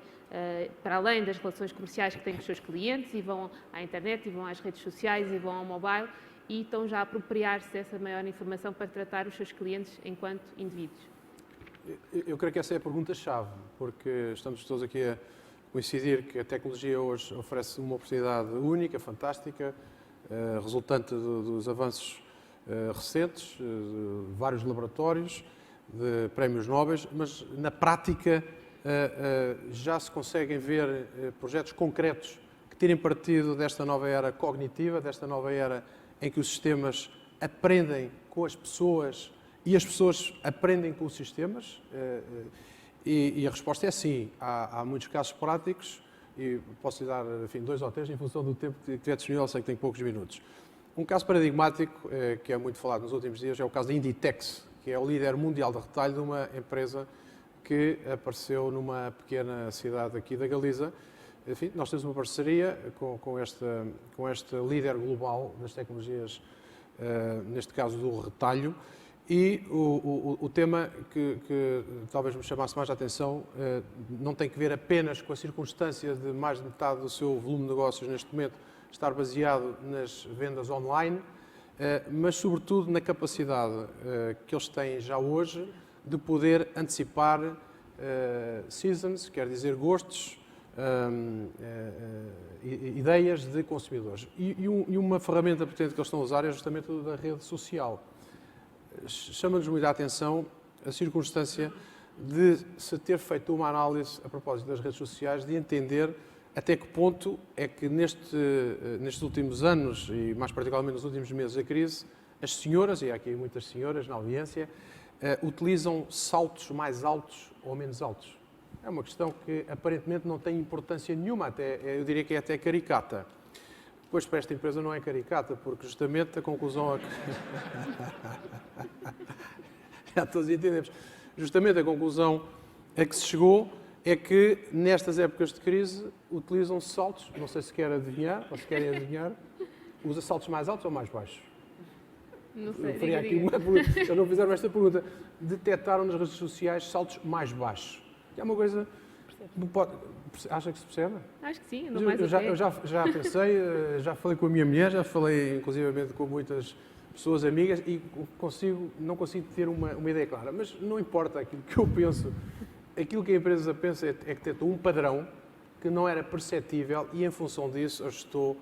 para além das relações comerciais que têm com os seus clientes, e vão à internet, e vão às redes sociais, e vão ao mobile, e estão já a apropriar-se dessa maior informação para tratar os seus clientes enquanto indivíduos. Eu creio que essa é a pergunta-chave, porque estamos todos aqui a coincidir que a tecnologia hoje oferece uma oportunidade única, fantástica, resultante dos avanços recentes, de vários laboratórios, de prémios Nobel, mas na prática já se conseguem ver projetos concretos que tirem partido desta nova era cognitiva, desta nova era em que os sistemas aprendem com as pessoas e as pessoas aprendem com os sistemas. E a resposta é sim. Há muitos casos práticos e posso lhe dar, enfim, 2 ou 3 em função do tempo que tiver disponível, sei que tenho poucos minutos. Um caso paradigmático, que é muito falado nos últimos dias, é o caso da Inditex, que é o líder mundial de retalho de uma empresa que apareceu numa pequena cidade aqui da Galiza. Enfim, nós temos uma parceria com esta líder global das tecnologias, neste caso do retalho, e o tema que talvez me chamasse mais a atenção não tem que ver apenas com a circunstância de mais de metade do seu volume de negócios neste momento estar baseado nas vendas online, mas sobretudo na capacidade que eles têm já hoje de poder antecipar seasons, quer dizer gostos, ideias de consumidores. E uma ferramenta potente que eles estão a usar é justamente a da rede social. Chama-nos muito a atenção a circunstância de se ter feito uma análise a propósito das redes sociais, de entender até que ponto é que nestes últimos anos, e mais particularmente nos últimos meses da crise, as senhoras, e há aqui muitas senhoras na audiência, utilizam saltos mais altos ou menos altos. É uma questão que aparentemente não tem importância nenhuma, eu diria que é até caricata. Pois para esta empresa não é caricata, porque justamente a conclusão... Já todos entendemos. Justamente a conclusão a que se chegou é que nestas épocas de crise utilizam saltos, não sei se quer adivinhar, ou se querem adivinhar, usa saltos mais altos ou mais baixos? Não sei, Eu faria aqui uma pergunta, se eu não fizeram esta pergunta, detectaram nas redes sociais saltos mais baixos. Que é uma coisa Acha que se percebe? Acho que sim, Mas não mais eu até. já pensei, já falei com a minha mulher, já falei inclusivamente com muitas pessoas amigas e não consigo ter uma ideia clara. Mas não importa aquilo que eu penso, aquilo que a empresa pensa é que tem um padrão que não era perceptível e, em função disso, ajustou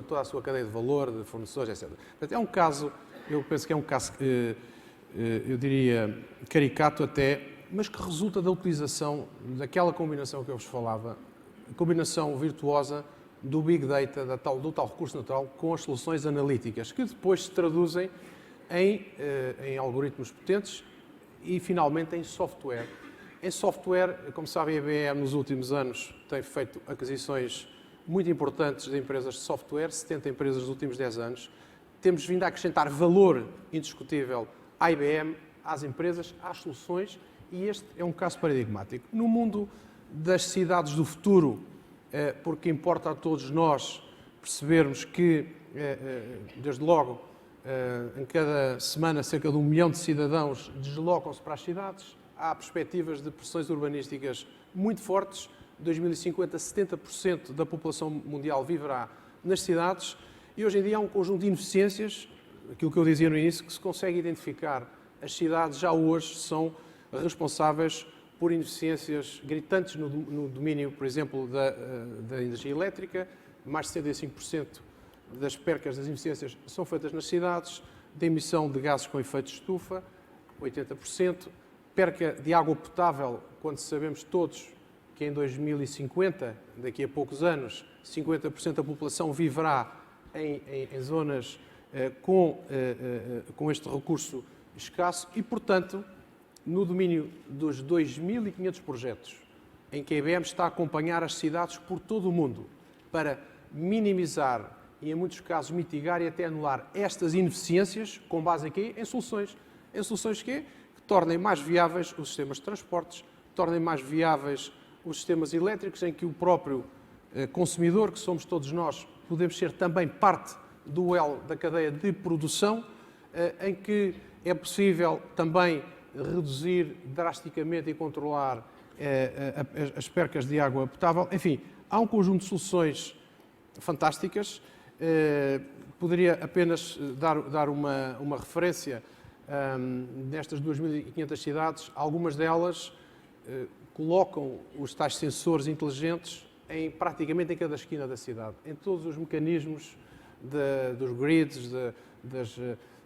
toda a sua cadeia de valor, de fornecedores, etc. Portanto, é um caso, eu penso que é um caso, eu diria, caricato até, mas que resulta da utilização daquela combinação que eu vos falava, combinação virtuosa do Big Data, do tal recurso natural, com as soluções analíticas, que depois se traduzem em algoritmos potentes e, finalmente, em software. Em software, como sabem, a IBM nos últimos anos tem feito aquisições muito importantes de empresas de software, 70 empresas nos últimos 10 anos. Temos vindo a acrescentar valor indiscutível à IBM, às empresas, às soluções, e este é um caso paradigmático. No mundo das cidades do futuro, porque importa a todos nós percebermos que, desde logo, em cada semana cerca de 1 milhão de cidadãos deslocam-se para as cidades, há perspectivas de pressões urbanísticas muito fortes. Em 2050, 70% da população mundial viverá nas cidades e hoje em dia há um conjunto de ineficiências, aquilo que eu dizia no início, que se consegue identificar. As cidades já hoje são responsáveis por ineficiências gritantes no domínio, por exemplo, da energia elétrica. Mais de 75% das percas das ineficiências são feitas nas cidades, da emissão de gases com efeito de estufa, 80%, perca de água potável, quando sabemos todos que em 2050, daqui a poucos anos, 50% da população viverá em zonas com este recurso escasso e, portanto, no domínio dos 2.500 projetos em que a IBM está a acompanhar as cidades por todo o mundo para minimizar e, em muitos casos, mitigar e até anular estas ineficiências, com base em quê? Em soluções. Em soluções que tornem mais viáveis os sistemas de transportes, tornem mais viáveis os sistemas elétricos, em que o próprio consumidor, que somos todos nós, podemos ser também parte do elo da cadeia de produção, em que é possível também reduzir drasticamente e controlar as percas de água potável. Enfim, há um conjunto de soluções fantásticas. Poderia apenas dar uma referência nestas 2.500 cidades. Algumas delas colocam os tais sensores inteligentes praticamente em cada esquina da cidade, em todos os mecanismos dos grids,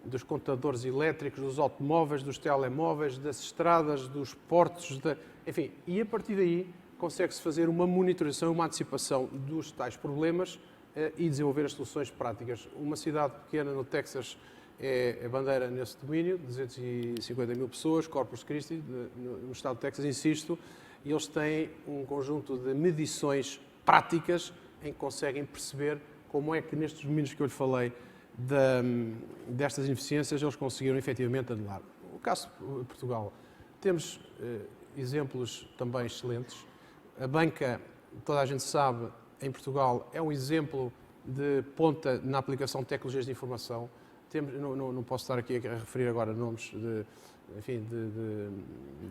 dos contadores elétricos, dos automóveis, dos telemóveis, das estradas, dos portos, enfim, e a partir daí consegue-se fazer uma monitorização, uma antecipação dos tais problemas e desenvolver as soluções práticas. Uma cidade pequena no Texas é bandeira nesse domínio, 250 mil pessoas, Corpus Christi, no estado de Texas, insisto, e eles têm um conjunto de medições práticas em que conseguem perceber como é que nestes domínios que eu lhe falei destas ineficiências eles conseguiram efetivamente anular. O caso de Portugal, temos exemplos também excelentes. A banca, toda a gente sabe, em Portugal é um exemplo de ponta na aplicação de tecnologias de informação. Não posso estar aqui a referir agora nomes de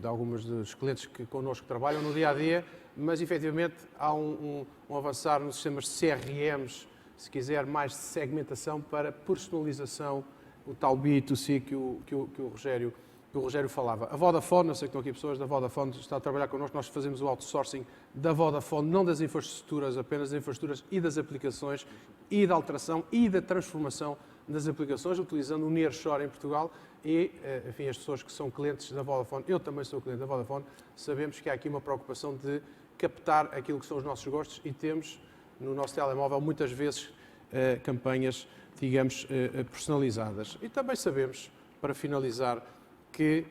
alguns dos clientes que connosco trabalham no dia-a-dia, mas efetivamente há um avançar nos sistemas de CRMs, se quiser, mais de segmentação para personalização, o tal B2C que o Rogério falava. A Vodafone, eu sei que estão aqui pessoas da Vodafone, está a trabalhar connosco, nós fazemos o outsourcing da Vodafone, não das infraestruturas, apenas das infraestruturas e das aplicações, e da alteração e da transformação das aplicações, utilizando o Nearshore em Portugal e, enfim, as pessoas que são clientes da Vodafone, eu também sou cliente da Vodafone, sabemos que há aqui uma preocupação de captar aquilo que são os nossos gostos e temos no nosso telemóvel muitas vezes campanhas, digamos, personalizadas. E também sabemos, para finalizar, que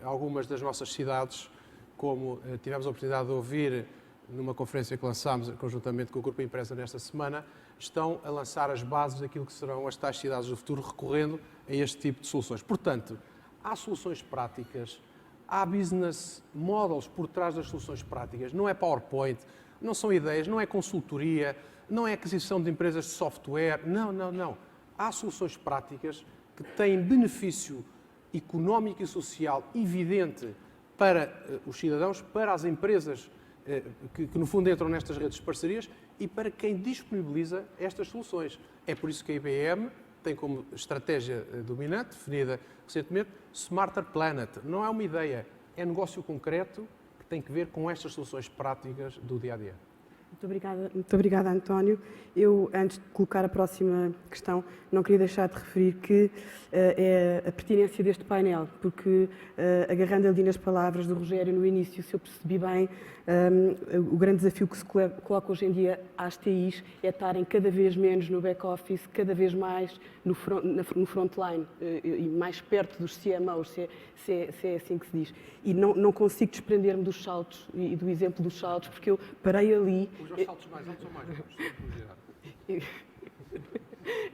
algumas das nossas cidades, como tivemos a oportunidade de ouvir numa conferência que lançámos conjuntamente com o Grupo Empresa nesta semana, estão a lançar as bases daquilo que serão as tais cidades do futuro, recorrendo a este tipo de soluções. Portanto, há soluções práticas, há business models por trás das soluções práticas, não é PowerPoint, não são ideias, não é consultoria, não é aquisição de empresas de software, não. Há soluções práticas que têm benefício económico e social evidente para os cidadãos, para as empresas que no fundo entram nestas redes de parcerias e para quem disponibiliza estas soluções. É por isso que a IBM tem como estratégia dominante, definida recentemente, Smarter Planet. Não é uma ideia, é negócio concreto que tem que ver com estas soluções práticas do dia-a-dia. Muito obrigada, António. Eu, antes de colocar a próxima questão, não queria deixar de referir que é a pertinência deste painel, porque, agarrando ali nas palavras do Rogério no início, se eu percebi bem, o grande desafio que se coloca hoje em dia às TIs é estarem cada vez menos no back-office, cada vez mais no frontline e mais perto dos CMOs, se é assim que se diz. E não consigo desprender-me dos saltos e do exemplo dos saltos, porque eu parei ali... Os saltos mais altos ou mais baixos?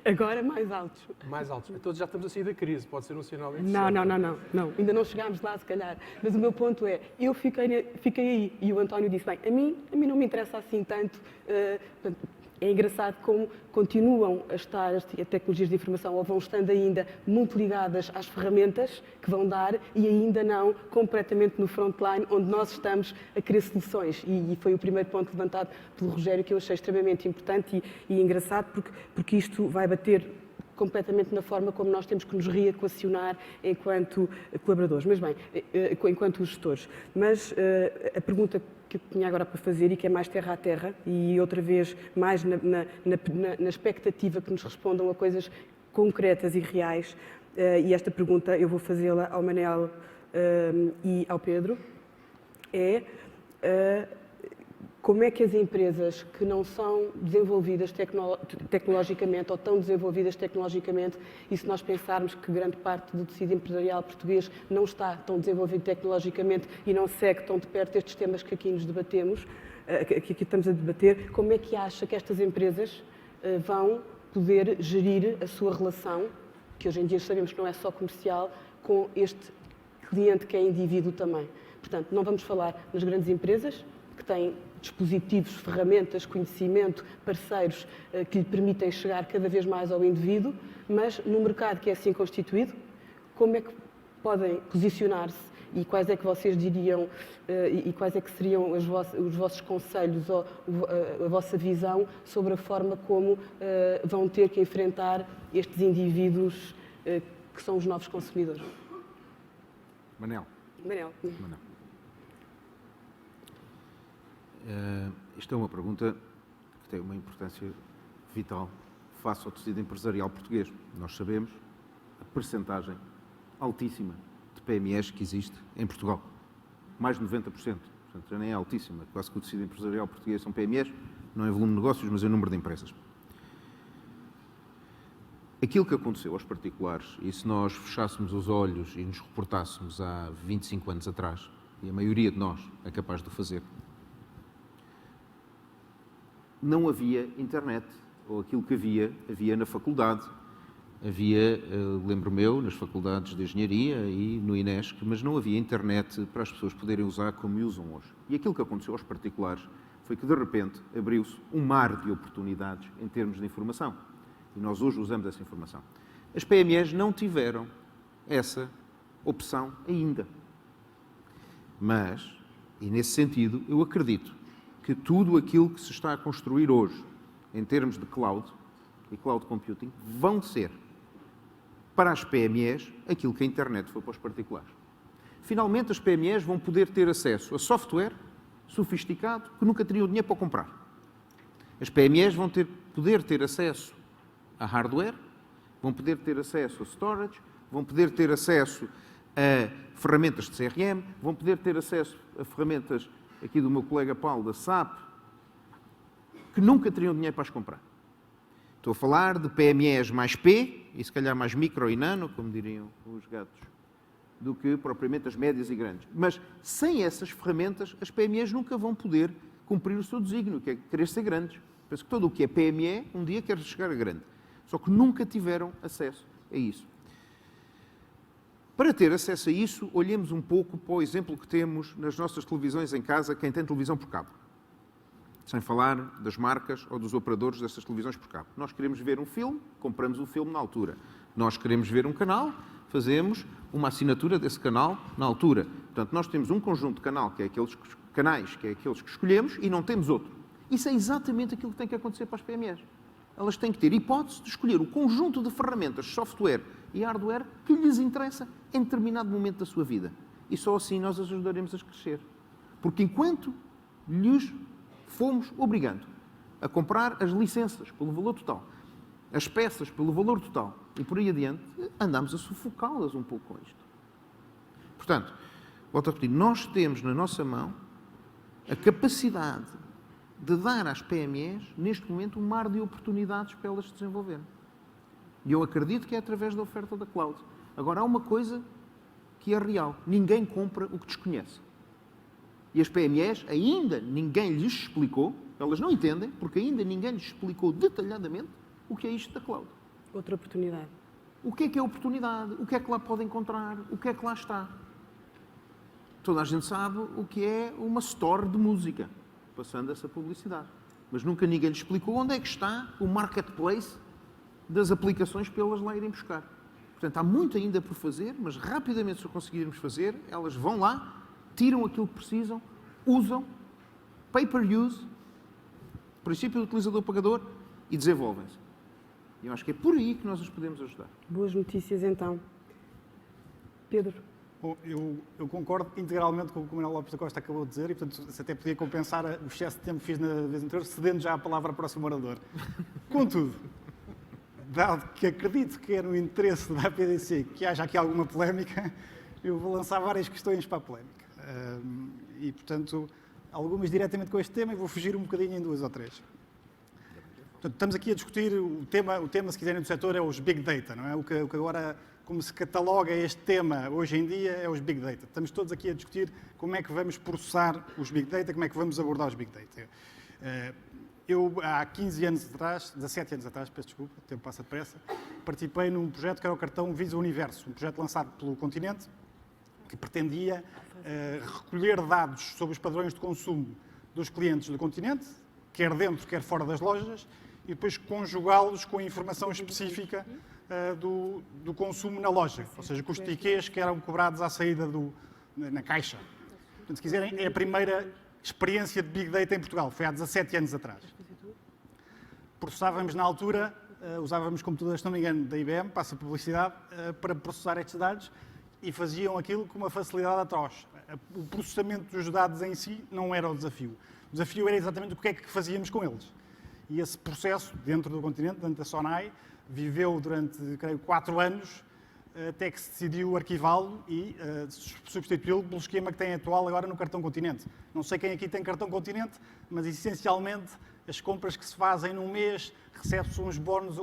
Agora mais altos. Mais altos. Todos já estamos a sair da crise, pode ser um sinal interessante. Não. Ainda não chegámos lá, se calhar. Mas o meu ponto é, eu fiquei aí e o António disse, bem, a mim não me interessa assim tanto. É engraçado como continuam a estar as tecnologias de informação ou vão estando ainda muito ligadas às ferramentas que vão dar e ainda não completamente no frontline, onde nós estamos a criar soluções. E foi o primeiro ponto levantado pelo Rogério que eu achei extremamente importante e engraçado, porque isto vai bater completamente na forma como nós temos que nos reequacionar enquanto colaboradores, mas bem, enquanto gestores. Mas a pergunta que eu tinha agora para fazer e que é mais terra a terra e outra vez mais na expectativa que nos respondam a coisas concretas e reais, e esta pergunta eu vou fazê-la ao Manel e ao Pedro, é como é que as empresas que não são desenvolvidas tecnologicamente ou tão desenvolvidas tecnologicamente, e se nós pensarmos que grande parte do tecido empresarial português não está tão desenvolvido tecnologicamente e não segue tão de perto estes temas que aqui nos debatemos, que aqui estamos a debater, como é que acha que estas empresas vão poder gerir a sua relação, que hoje em dia sabemos que não é só comercial, com este cliente que é indivíduo também? Portanto, não vamos falar nas grandes empresas, que têm dispositivos, ferramentas, conhecimento, parceiros que lhe permitem chegar cada vez mais ao indivíduo, mas no mercado que é assim constituído, como é que podem posicionar-se e quais é que vocês diriam e quais é que seriam os vossos conselhos ou a vossa visão sobre a forma como vão ter que enfrentar estes indivíduos que são os novos consumidores? Manel. Isto é uma pergunta que tem uma importância vital face ao tecido empresarial português. Nós sabemos a percentagem altíssima de PMEs que existe em Portugal. Mais de 90%. Portanto, já nem é altíssima. Quase que o tecido empresarial português são PMEs, não em volume de negócios, mas em número de empresas. Aquilo que aconteceu aos particulares, e se nós fechássemos os olhos e nos reportássemos há 25 anos atrás, e a maioria de nós é capaz de o fazer, não havia internet, ou aquilo que havia na faculdade. Havia, lembro-me eu, nas faculdades de engenharia e no INESC, mas não havia internet para as pessoas poderem usar como usam hoje. E aquilo que aconteceu aos particulares foi que, de repente, abriu-se um mar de oportunidades em termos de informação. E nós hoje usamos essa informação. As PMEs não tiveram essa opção ainda. Mas, e nesse sentido, eu acredito que tudo aquilo que se está a construir hoje, em termos de cloud e cloud computing, vão ser, para as PMEs, aquilo que a internet foi para os particulares. Finalmente, as PMEs vão poder ter acesso a software sofisticado que nunca teriam dinheiro para comprar. As PMEs vão poder ter acesso a hardware, vão poder ter acesso a storage, vão poder ter acesso a ferramentas de CRM, vão poder ter acesso a ferramentas aqui do meu colega Paulo, da SAP, que nunca teriam dinheiro para as comprar. Estou a falar de PMEs mais P, e se calhar mais micro e nano, como diriam os gatos, do que propriamente as médias e grandes. Mas sem essas ferramentas, as PMEs nunca vão poder cumprir o seu desígnio, que é querer ser grandes. Penso que todo o que é PME, um dia quer chegar a grande. Só que nunca tiveram acesso a isso. Para ter acesso a isso, olhemos um pouco para o exemplo que temos nas nossas televisões em casa, quem tem televisão por cabo. Sem falar das marcas ou dos operadores dessas televisões por cabo. Nós queremos ver um filme, compramos o filme na altura. Nós queremos ver um canal, fazemos uma assinatura desse canal na altura. Portanto, nós temos um conjunto de canal, que é aqueles canais, que é aqueles que escolhemos, e não temos outro. Isso é exatamente aquilo que tem que acontecer para as PMEs. Elas têm que ter hipótese de escolher o conjunto de ferramentas, software e hardware que lhes interessa em determinado momento da sua vida. E só assim nós as ajudaremos a crescer. Porque enquanto lhes fomos obrigando a comprar as licenças pelo valor total, as peças pelo valor total e por aí adiante, andamos a sufocá-las um pouco com isto. Portanto, volto a repetir, nós temos na nossa mão a capacidade de dar às PMEs, neste momento, um mar de oportunidades para elas se desenvolverem. E eu acredito que é através da oferta da cloud. Agora, há uma coisa que é real. Ninguém compra o que desconhece. E as PMEs, ainda ninguém lhes explicou, elas não entendem, porque ainda ninguém lhes explicou detalhadamente o que é isto da cloud. Outra oportunidade. O que é oportunidade? O que é que lá pode encontrar? O que é que lá está? Toda a gente sabe o que é uma store de música, passando essa publicidade. Mas nunca ninguém lhe explicou onde é que está o marketplace das aplicações para elas lá irem buscar. Portanto, há muito ainda por fazer, mas rapidamente, se o conseguirmos fazer, elas vão lá, tiram aquilo que precisam, usam, pay-per-use, princípio do utilizador-pagador, e desenvolvem-se. E eu acho que é por aí que nós os podemos ajudar. Boas notícias, então. Pedro. Bom, eu concordo integralmente com o que o Manuel Lopes da Costa acabou de dizer e, portanto, se até podia compensar o excesso de tempo que fiz na vez anterior, cedendo já a palavra ao próximo orador. Contudo, dado que acredito que é no interesse da APDC que haja aqui alguma polémica, eu vou lançar várias questões para a polémica. E, portanto, algumas diretamente com este tema e vou fugir um bocadinho em duas ou três. Portanto, estamos aqui a discutir o tema, se quiserem, do setor é os Big Data, não é? O que agora, como se cataloga este tema hoje em dia, é os Big Data. Estamos todos aqui a discutir como é que vamos processar os Big Data, como é que vamos abordar os Big Data. Eu, há 15 anos atrás, 17 anos atrás, peço desculpa, o tempo passa depressa, participei num projeto que era o cartão Visa Universo, um projeto lançado pelo Continente, que pretendia recolher dados sobre os padrões de consumo dos clientes do Continente, quer dentro, quer fora das lojas, e depois conjugá-los com a informação específica do consumo na loja, ou seja, com os tickets que eram cobrados à saída na caixa. Portanto, se quiserem, é a primeira experiência de Big Data em Portugal, foi há 17 anos atrás. Processávamos na altura, usávamos computadores, se não me engano, da IBM, passa a publicidade, para processar estes dados e faziam aquilo com uma facilidade atroz. O processamento dos dados em si não era o desafio. O desafio era exatamente o que é que fazíamos com eles. E esse processo, dentro do Continente, dentro da SONAI, viveu durante, creio, 4 anos, até que se decidiu arquivá-lo e substituí-lo pelo esquema que tem atual agora no cartão Continente. Não sei quem aqui tem cartão Continente, mas essencialmente as compras que se fazem num mês, recebe-se uns bónus,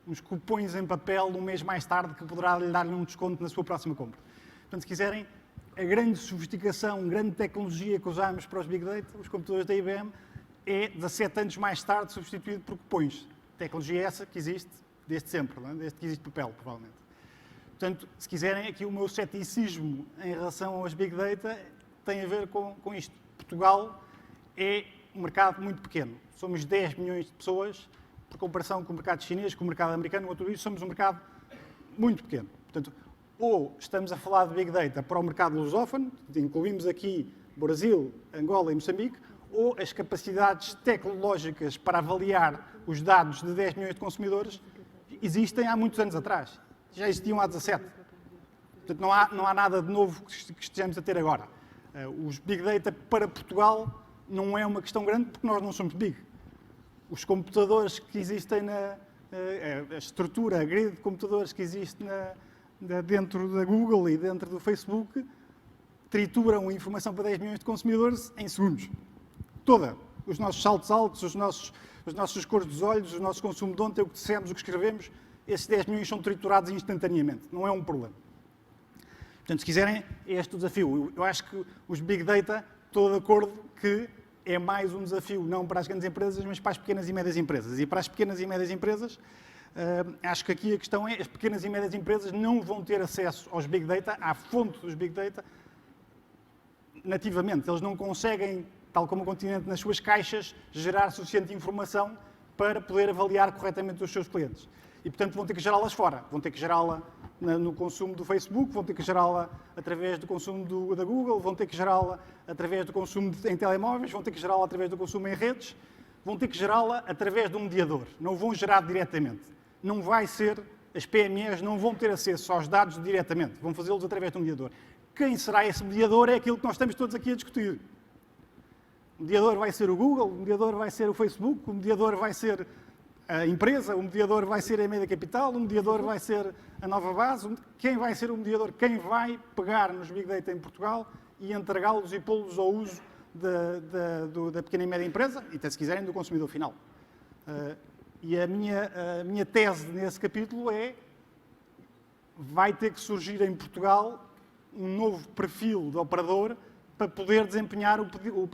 uns cupons em papel um mês mais tarde que poderá dar-lhe um desconto na sua próxima compra. Portanto, se quiserem, a grande sofisticação, a grande tecnologia que usamos para os Big Data, os computadores da IBM, é 17 anos mais tarde substituído por cupons. Tecnologia essa que existe desde sempre, não é? Desde que existe papel, provavelmente. Portanto, se quiserem, aqui o meu ceticismo em relação aos Big Data tem a ver com isto. Portugal é um mercado muito pequeno. Somos 10 milhões de pessoas, por comparação com o mercado chinês, com o mercado americano, ou tudo isso, somos um mercado muito pequeno. Portanto, ou estamos a falar de Big Data para o mercado lusófono, incluímos aqui Brasil, Angola e Moçambique, ou as capacidades tecnológicas para avaliar os dados de 10 milhões de consumidores existem há muitos anos atrás. Já existiam há 17. Portanto, não há nada de novo que estejamos a ter agora. Os Big Data para Portugal não é uma questão grande porque nós não somos big. Os computadores que existem a estrutura, a grid de computadores que existe dentro da Google e dentro do Facebook trituram a informação para 10 milhões de consumidores em segundos. Toda. Os nossos saltos altos, os nossos cores dos olhos, o nosso consumo de ontem, o que dissemos, o que escrevemos, esses 10 milhões são triturados instantaneamente. Não é um problema. Portanto, se quiserem, é este o desafio. Eu acho que os Big Data, estou de acordo que é mais um desafio, não para as grandes empresas, mas para as pequenas e médias empresas. E para as pequenas e médias empresas, acho que aqui a questão é, as pequenas e médias empresas não vão ter acesso aos Big Data, à fonte dos Big Data, nativamente. Eles não conseguem, tal como o Continente, nas suas caixas, gerar suficiente informação para poder avaliar corretamente os seus clientes. E, portanto, vão ter que gerá-las fora. Vão ter que gerá-la no consumo do Facebook, vão ter que gerá-la através do consumo da Google, vão ter que gerá-la através do consumo em telemóveis, vão ter que gerá-la através do consumo em redes, vão ter que gerá-la através de um mediador. Não vão gerar diretamente. Não vai ser, as PMEs não vão ter acesso aos dados diretamente, vão fazê-los através de um mediador. Quem será esse mediador é aquilo que nós estamos todos aqui a discutir. O mediador vai ser o Google, o mediador vai ser o Facebook, o mediador vai ser a empresa, o mediador vai ser a Media Capital, o mediador vai ser a Nova Base. Quem vai ser o mediador? Quem vai pegar nos Big Data em Portugal e entregá-los e pô-los ao uso da pequena e média empresa e, até se quiserem, do consumidor final. E a minha tese nesse capítulo é: vai ter que surgir em Portugal um novo perfil de operador para poder desempenhar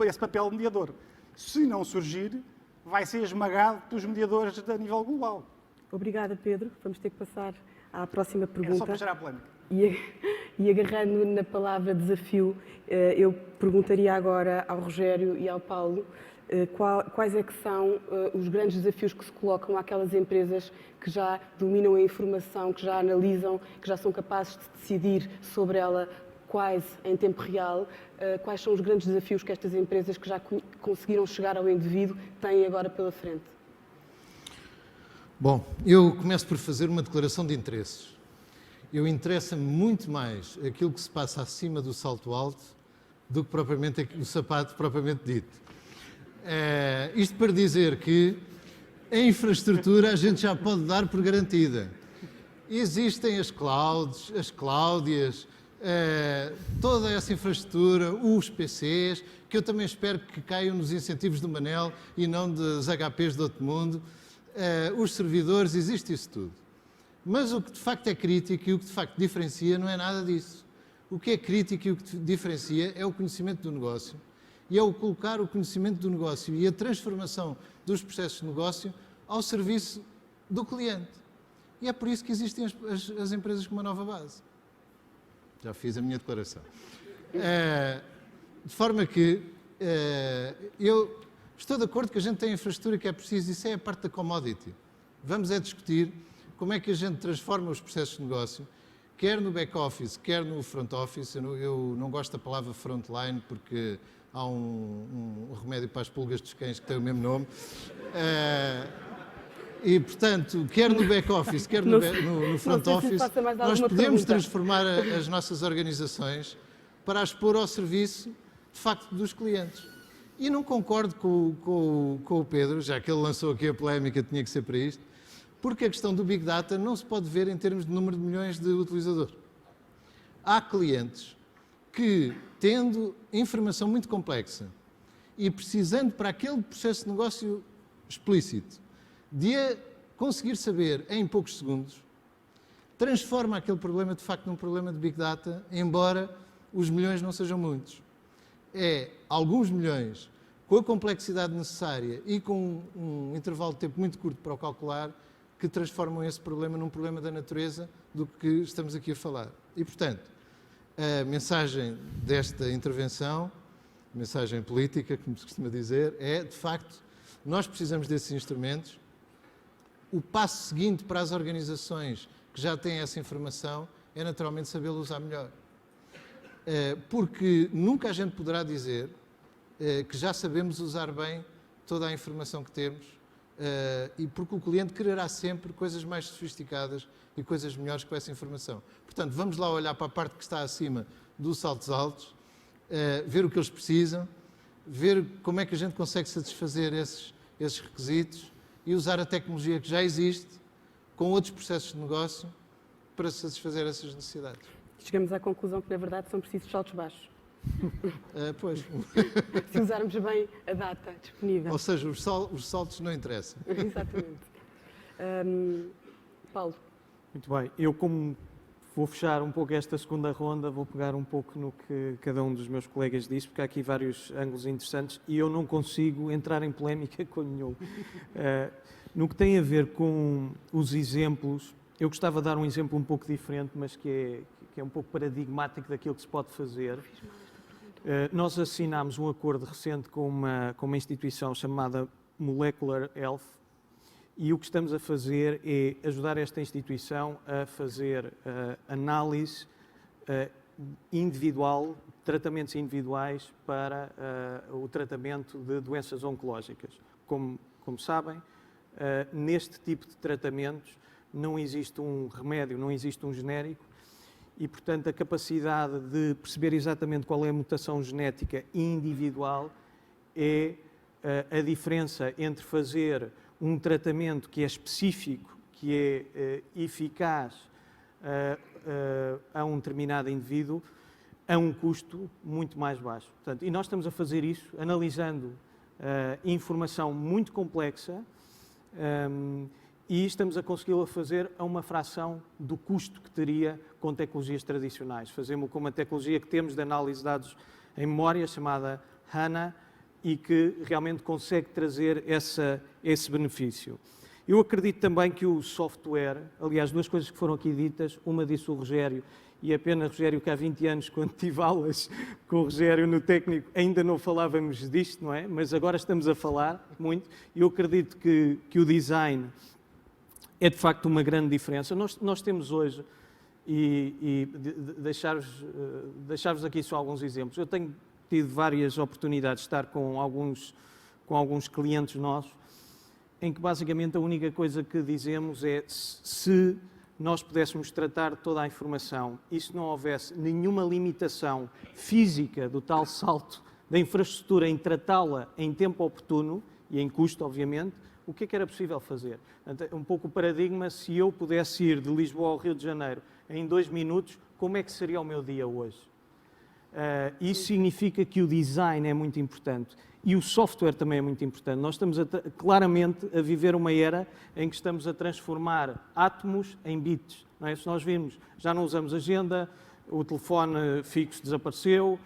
esse papel de mediador. Se não surgir, vai ser esmagado pelos mediadores a nível global. Obrigada, Pedro. Vamos ter que passar à próxima pergunta. É só para gerar polémica. E agarrando na palavra desafio, eu perguntaria agora ao Rogério e ao Paulo quais é que são os grandes desafios que se colocam àquelas empresas que já dominam a informação, que já analisam, que já são capazes de decidir sobre ela quase em tempo real. Quais são os grandes desafios que estas empresas que já conseguiram chegar ao indivíduo têm agora pela frente? Bom, eu começo por fazer uma declaração de interesses. Interessa-me muito mais aquilo que se passa acima do salto alto do que propriamente o sapato propriamente dito. Isto para dizer que a infraestrutura a gente já pode dar por garantida. Existem as clouds, as cláudias, toda essa infraestrutura, os PCs, que eu também espero que caiam nos incentivos do Manel e não dos HPs do outro mundo, os servidores, existe isso tudo. Mas o que de facto é crítico e o que de facto diferencia não é nada disso. O que é crítico e o que diferencia é o conhecimento do negócio e é o colocar o conhecimento do negócio e a transformação dos processos de negócio ao serviço do cliente. E é por isso que existem as empresas como a Nova Base. Já fiz a minha declaração. De forma que eu estou de acordo que a gente tem a infraestrutura que é preciso, isso é a parte da commodity. Vamos discutir como é que a gente transforma os processos de negócio, quer no back-office, quer no front-office. Eu não gosto da palavra frontline porque há um remédio para as pulgas dos cães que tem o mesmo nome. E, portanto, quer no back-office, quer no front-office, nós podemos transformar as nossas organizações para as pôr ao serviço, de facto, dos clientes. E não concordo com o Pedro, já que ele lançou aqui a polémica, tinha que ser para isto, porque a questão do Big Data não se pode ver em termos de número de milhões de utilizadores. Há clientes que, tendo informação muito complexa e precisando para aquele processo de negócio explícito, de a conseguir saber em poucos segundos, transforma aquele problema de facto num problema de Big Data, embora os milhões não sejam muitos. É alguns milhões com a complexidade necessária e com um intervalo de tempo muito curto para o calcular que transformam esse problema num problema da natureza do que estamos aqui a falar. E, portanto, a mensagem desta intervenção, mensagem política, como se costuma dizer, é, de facto, nós precisamos desses instrumentos. O passo seguinte para as organizações que já têm essa informação é naturalmente sabê-lo usar melhor. Porque nunca a gente poderá dizer que já sabemos usar bem toda a informação que temos, e porque o cliente quererá sempre coisas mais sofisticadas e coisas melhores com essa informação. Portanto, vamos lá olhar para a parte que está acima dos saltos altos, ver o que eles precisam, ver como é que a gente consegue satisfazer esses requisitos e usar a tecnologia que já existe com outros processos de negócio para satisfazer essas necessidades. Chegamos à conclusão que, na verdade, são precisos saltos baixos. Pois. Se usarmos bem a data disponível. Ou seja, os saltos não interessam. Exatamente. Paulo. Muito bem. Eu, como vou fechar um pouco esta segunda ronda, vou pegar um pouco no que cada um dos meus colegas disse, porque há aqui vários ângulos interessantes e eu não consigo entrar em polémica com nenhum. No que tem a ver com os exemplos, eu gostava de dar um exemplo um pouco diferente, mas que é um pouco paradigmático daquilo que se pode fazer. Nós assinámos um acordo recente com uma instituição chamada Molecular Health e o que estamos a fazer é ajudar esta instituição a fazer análise individual, tratamentos individuais para o tratamento de doenças oncológicas. Como sabem, neste tipo de tratamentos não existe um remédio, não existe um genérico e, portanto, a capacidade de perceber exatamente qual é a mutação genética individual é a diferença entre fazer um tratamento que é específico, que é eficaz a um determinado indivíduo, a um custo muito mais baixo. Portanto, e nós estamos a fazer isso analisando informação muito complexa e estamos a consegui-la fazer a uma fração do custo que teria com tecnologias tradicionais. Fazemos com uma tecnologia que temos de análise de dados em memória, chamada HANA, e que realmente consegue trazer esse benefício. Eu acredito também que o software, aliás, duas coisas que foram aqui ditas, uma disse o Rogério, e é pena, Rogério, que há 20 anos, quando tive aulas com o Rogério no técnico, ainda não falávamos disto, não é? Mas agora estamos a falar muito. Eu acredito que o design é, de facto, uma grande diferença. Nós temos hoje, e deixar-vos aqui só alguns exemplos. Eu tenho tido várias oportunidades de estar com alguns clientes nossos, em que basicamente a única coisa que dizemos é se nós pudéssemos tratar toda a informação e se não houvesse nenhuma limitação física do tal salto da infraestrutura em tratá-la em tempo oportuno e em custo, obviamente, o que é que era possível fazer? Um pouco o paradigma, se eu pudesse ir de Lisboa ao Rio de Janeiro em 2 minutos, como é que seria o meu dia hoje? Isso significa que o design é muito importante e o software também é muito importante. Nós estamos claramente a viver uma era em que estamos a transformar átomos em bits. Não é? Se nós vimos, já não usamos agenda, o telefone fixo desapareceu,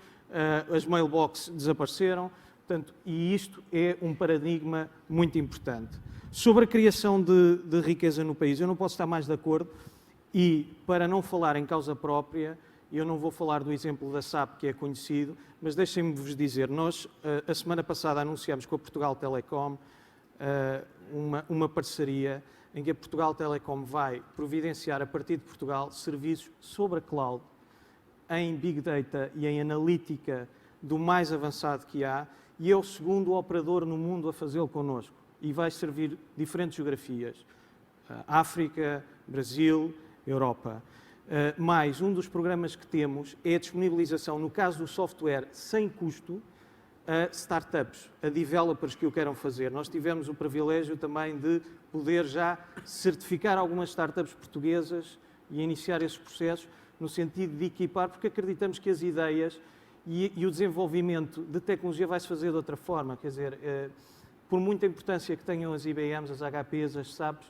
as mailboxes desapareceram, portanto, e isto é um paradigma muito importante. Sobre a criação de riqueza no país, eu não posso estar mais de acordo e, para não falar em causa própria, eu não vou falar do exemplo da SAP, que é conhecido, mas deixem-me-vos dizer, nós, a semana passada, anunciámos com a Portugal Telecom uma parceria em que a Portugal Telecom vai providenciar, a partir de Portugal, serviços sobre a cloud, em Big Data e em analítica do mais avançado que há, e é o segundo operador no mundo a fazê-lo connosco. E vai servir diferentes geografias, África, Brasil, Europa. Mais um dos programas que temos é a disponibilização, no caso do software, sem custo, a startups, a developers que o queiram fazer. Nós tivemos o privilégio também de poder já certificar algumas startups portuguesas e iniciar esses processos no sentido de equipar, porque acreditamos que as ideias e o desenvolvimento de tecnologia vai-se fazer de outra forma. Quer dizer, por muita importância que tenham as IBMs, as HPs, as SAPs,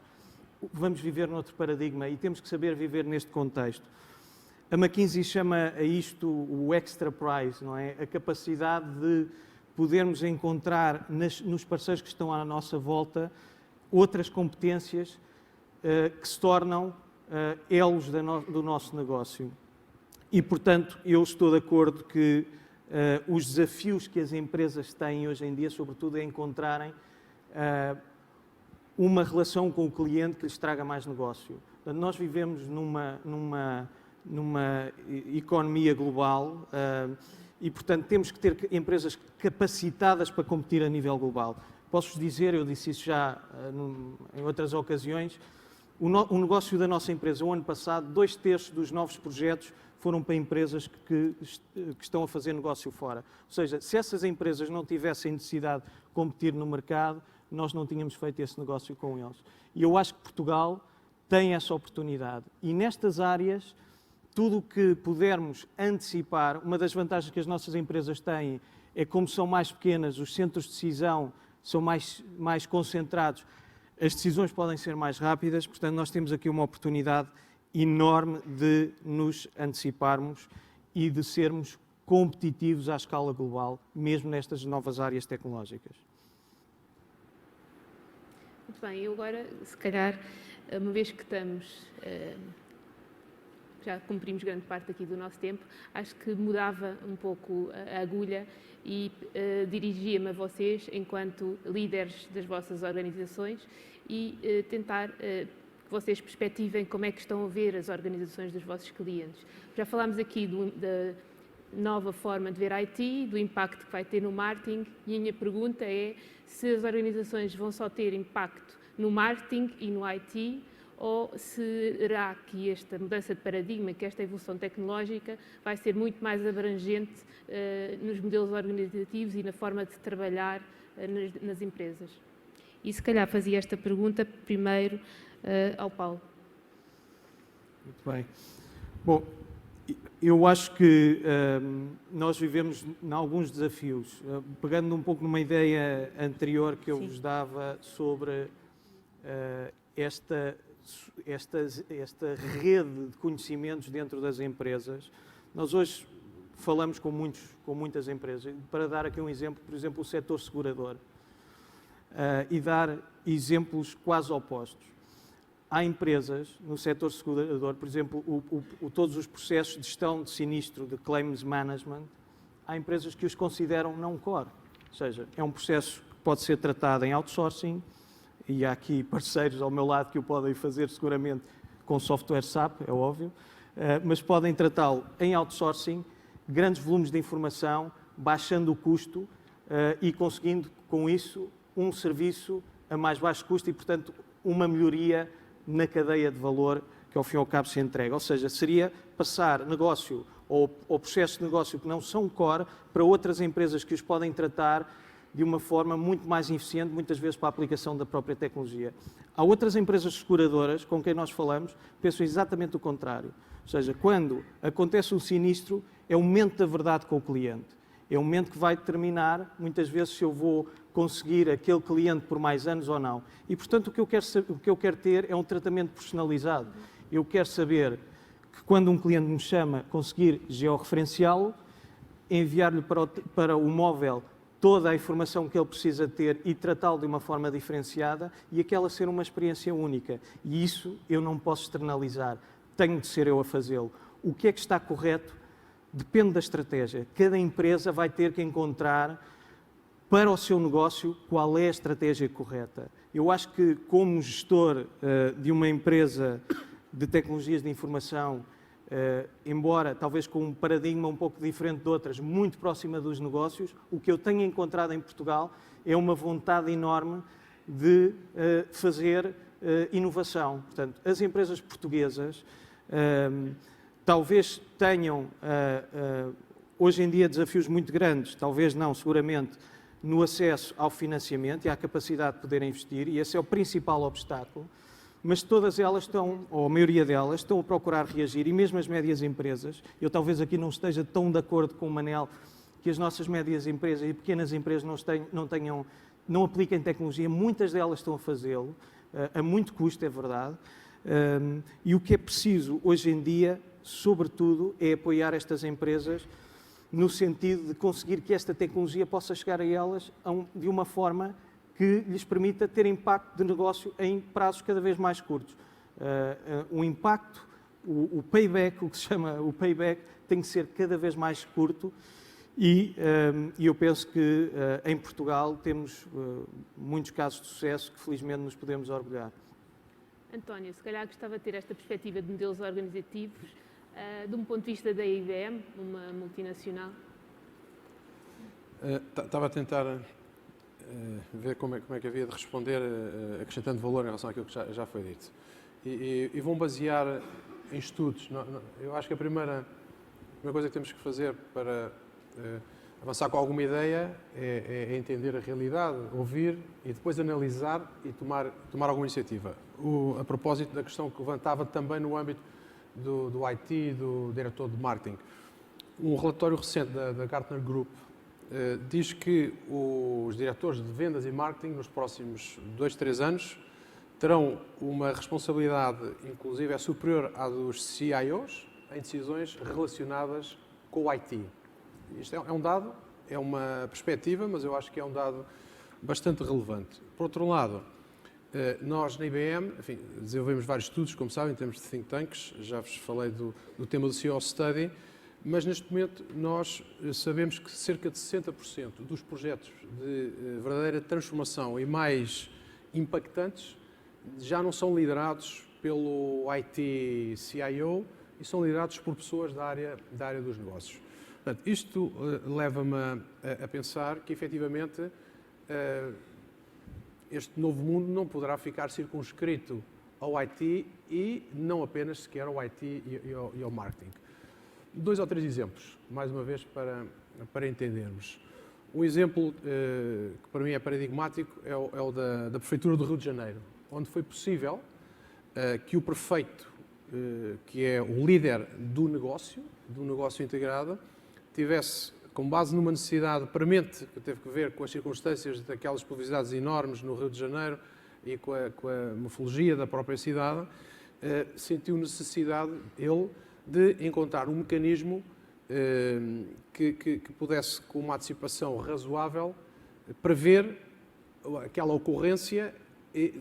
vamos viver noutro paradigma e temos que saber viver neste contexto. A McKinsey chama a isto o extra prize, não é? A capacidade de podermos encontrar nos parceiros que estão à nossa volta outras competências que se tornam elos do nosso negócio. E, portanto, eu estou de acordo que os desafios que as empresas têm hoje em dia, sobretudo, é encontrarem uma relação com o cliente que lhes traga mais negócio. Portanto, nós vivemos numa economia global e, portanto, temos que ter empresas capacitadas para competir a nível global. Posso-vos dizer, eu disse isso já em outras ocasiões, o negócio da nossa empresa, o ano passado, 2/3 dos novos projetos foram para empresas que estão a fazer negócio fora. Ou seja, se essas empresas não tivessem necessidade de competir no mercado, nós não tínhamos feito esse negócio com eles. E eu acho que Portugal tem essa oportunidade. E nestas áreas, tudo o que pudermos antecipar, uma das vantagens que as nossas empresas têm é como são mais pequenas, os centros de decisão são mais concentrados, as decisões podem ser mais rápidas, portanto nós temos aqui uma oportunidade enorme de nos anteciparmos e de sermos competitivos à escala global, mesmo nestas novas áreas tecnológicas. Muito bem, eu agora, se calhar, uma vez que estamos, já cumprimos grande parte aqui do nosso tempo, acho que mudava um pouco a agulha e dirigia-me a vocês, enquanto líderes das vossas organizações, e tentar que vocês perspectivem como é que estão a ver as organizações dos vossos clientes. Já falámos aqui da nova forma de ver IT, do impacto que vai ter no marketing, e a minha pergunta é se as organizações vão só ter impacto no marketing e no IT, ou será que esta mudança de paradigma, que esta evolução tecnológica vai ser muito mais abrangente nos modelos organizativos e na forma de trabalhar nas empresas? E se calhar fazia esta pergunta primeiro ao Paulo. Muito bem. Bom, eu acho que nós vivemos em alguns desafios. Pegando um pouco numa ideia anterior que eu vos dava sobre esta rede de conhecimentos dentro das empresas, nós hoje falamos com muitas empresas. Para dar aqui um exemplo, por exemplo, o setor segurador, e dar exemplos quase opostos. Há empresas no setor segurador, por exemplo, todos os processos de gestão de sinistro, de claims management, há empresas que os consideram não core. Ou seja, é um processo que pode ser tratado em outsourcing, e há aqui parceiros ao meu lado que o podem fazer seguramente com software SAP, é óbvio, mas podem tratá-lo em outsourcing, grandes volumes de informação, baixando o custo e conseguindo com isso um serviço a mais baixo custo e, portanto, uma melhoria na cadeia de valor que ao fim e ao cabo se entrega. Ou seja, seria passar negócio ou processos de negócio que não são core para outras empresas que os podem tratar de uma forma muito mais eficiente, muitas vezes para a aplicação da própria tecnologia. Há outras empresas seguradoras com quem nós falamos, pensam exatamente o contrário. Ou seja, quando acontece um sinistro, é o momento da verdade com o cliente. É o momento que vai determinar, muitas vezes, se eu vou conseguir aquele cliente por mais anos ou não. E, portanto, o que eu quero ter é um tratamento personalizado. Eu quero saber que, quando um cliente me chama, conseguir georreferenciá-lo, enviar-lhe para o móvel toda a informação que ele precisa ter e tratá-lo de uma forma diferenciada e aquela ser uma experiência única. E isso eu não posso externalizar. Tenho de ser eu a fazê-lo. O que é que está correto? Depende da estratégia. Cada empresa vai ter que encontrar para o seu negócio qual é a estratégia correta. Eu acho que, como gestor de uma empresa de tecnologias de informação, embora talvez com um paradigma um pouco diferente de outras, muito próxima dos negócios, o que eu tenho encontrado em Portugal é uma vontade enorme de fazer inovação. Portanto, as empresas portuguesas talvez tenham hoje em dia desafios muito grandes, talvez não, seguramente, no acesso ao financiamento e à capacidade de poder investir, e esse é o principal obstáculo, mas todas elas estão, ou a maioria delas, estão a procurar reagir, e mesmo as médias empresas, eu talvez aqui não esteja tão de acordo com o Manel, que as nossas médias empresas e pequenas empresas não apliquem tecnologia, muitas delas estão a fazê-lo, a muito custo, é verdade, e o que é preciso hoje em dia, sobretudo, é apoiar estas empresas no sentido de conseguir que esta tecnologia possa chegar a elas de uma forma que lhes permita ter impacto de negócio em prazos cada vez mais curtos. O impacto, o payback, o que se chama o payback, tem que ser cada vez mais curto e eu penso que em Portugal temos muitos casos de sucesso que felizmente nos podemos orgulhar. António, se calhar gostava de ter esta perspectiva de modelos organizativos de um ponto de vista da IBM, uma multinacional. Estava a tentar ver como é que havia de responder, acrescentando valor em relação àquilo que já foi dito. E vão basear em estudos. Eu acho que a primeira coisa que temos que fazer para avançar com alguma ideia é entender a realidade, ouvir e depois analisar e tomar alguma iniciativa. A propósito da questão que levantava também no âmbito do IT e do diretor de marketing. Um relatório recente da Gartner Group diz que os diretores de vendas e marketing nos próximos 2, 3 anos terão uma responsabilidade, inclusive, superior à dos CIOs em decisões relacionadas com o IT. Isto é um dado, é uma perspectiva, mas eu acho que é um dado bastante relevante. Por outro lado, nós na IBM, enfim, desenvolvemos vários estudos, como sabem, em termos de think tanks, já vos falei do tema do CEO Study, mas neste momento nós sabemos que cerca de 60% dos projetos de verdadeira transformação e mais impactantes já não são liderados pelo IT CIO e são liderados por pessoas da área dos negócios. Portanto, isto leva-me a pensar que, efetivamente, este novo mundo não poderá ficar circunscrito ao IT e não apenas sequer ao IT e ao marketing. 2 ou 3 exemplos, mais uma vez, para entendermos. Um exemplo que para mim é paradigmático é o da Prefeitura do Rio de Janeiro, onde foi possível que o prefeito, que é o líder do negócio integrado, tivesse, com base numa necessidade premente, que teve que ver com as circunstâncias daquelas publicidades enormes no Rio de Janeiro e com a morfologia da própria cidade, sentiu necessidade, ele, de encontrar um mecanismo que pudesse, com uma antecipação razoável, prever aquela ocorrência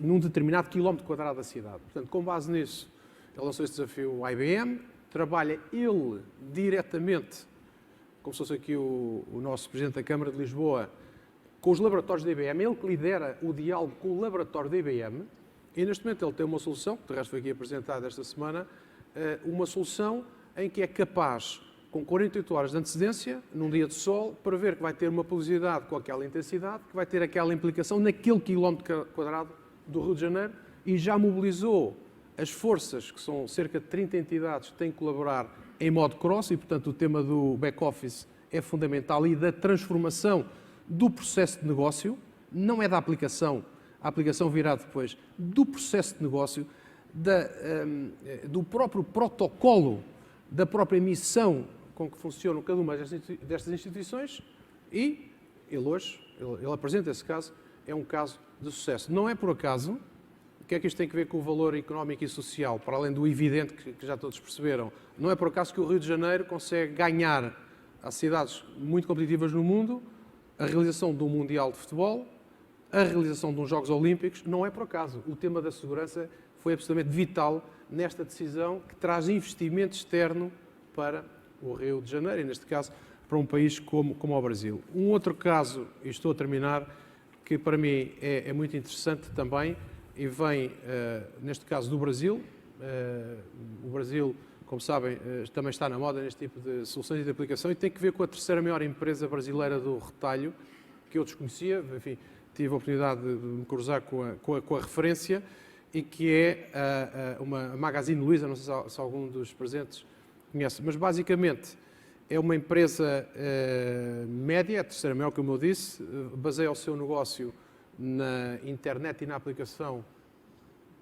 num determinado quilómetro quadrado da cidade. Portanto, com base nisso, ele lançou esse desafio à IBM, trabalha ele diretamente, como se fosse aqui o nosso Presidente da Câmara de Lisboa, com os laboratórios da IBM, ele que lidera o diálogo com o laboratório da IBM, e neste momento ele tem uma solução, que de resto foi aqui apresentada esta semana, uma solução em que é capaz, com 48 horas de antecedência, num dia de sol, prever que vai ter uma publicidade com aquela intensidade, que vai ter aquela implicação naquele quilómetro quadrado do Rio de Janeiro, e já mobilizou as forças, que são cerca de 30 entidades que têm que colaborar em modo cross, e portanto o tema do back-office é fundamental, e da transformação do processo de negócio, não é da aplicação, a aplicação virá depois, do processo de negócio, do próprio protocolo, da própria missão com que funcionam cada uma destas instituições, e ele apresenta esse caso, é um caso de sucesso. Não é por acaso. O que é que isto tem a ver com o valor económico e social, para além do evidente que já todos perceberam? Não é por acaso que o Rio de Janeiro consegue ganhar a cidades muito competitivas no mundo a realização de um Mundial de Futebol, a realização de uns Jogos Olímpicos. Não é por acaso. O tema da segurança foi absolutamente vital nesta decisão que traz investimento externo para o Rio de Janeiro, e neste caso para um país como o Brasil. Um outro caso, e estou a terminar, que para mim é muito interessante também, e vem, neste caso, do Brasil. O Brasil, como sabem, também está na moda neste tipo de soluções e de aplicação, e tem que ver com a terceira maior empresa brasileira do retalho, que eu desconhecia, enfim, tive a oportunidade de me cruzar com a referência, e que é uma Magazine Luiza, não sei se algum dos presentes conhece, mas basicamente é uma empresa média, a terceira maior, como eu disse, baseia o seu negócio na internet e na aplicação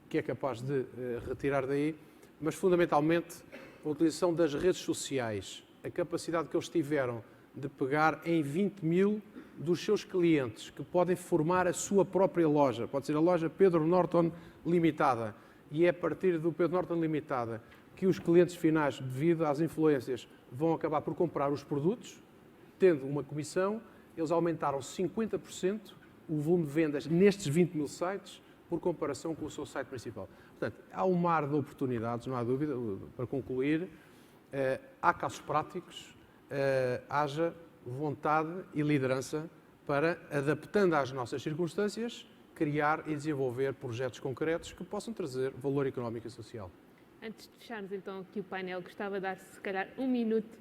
que é capaz de retirar daí, mas fundamentalmente a utilização das redes sociais, a capacidade que eles tiveram de pegar em 20 mil dos seus clientes, que podem formar a sua própria loja, pode ser a loja Pedro Norton Limitada, e é a partir do Pedro Norton Limitada que os clientes finais, devido às influências, vão acabar por comprar os produtos, tendo uma comissão. Eles aumentaram 50% o volume de vendas nestes 20 mil sites, por comparação com o seu site principal. Portanto, há um mar de oportunidades, não há dúvida. Para concluir, há casos práticos, haja vontade e liderança para, adaptando às nossas circunstâncias, criar e desenvolver projetos concretos que possam trazer valor económico e social. Antes de fecharmos então aqui o painel, gostava de dar, se calhar, um minuto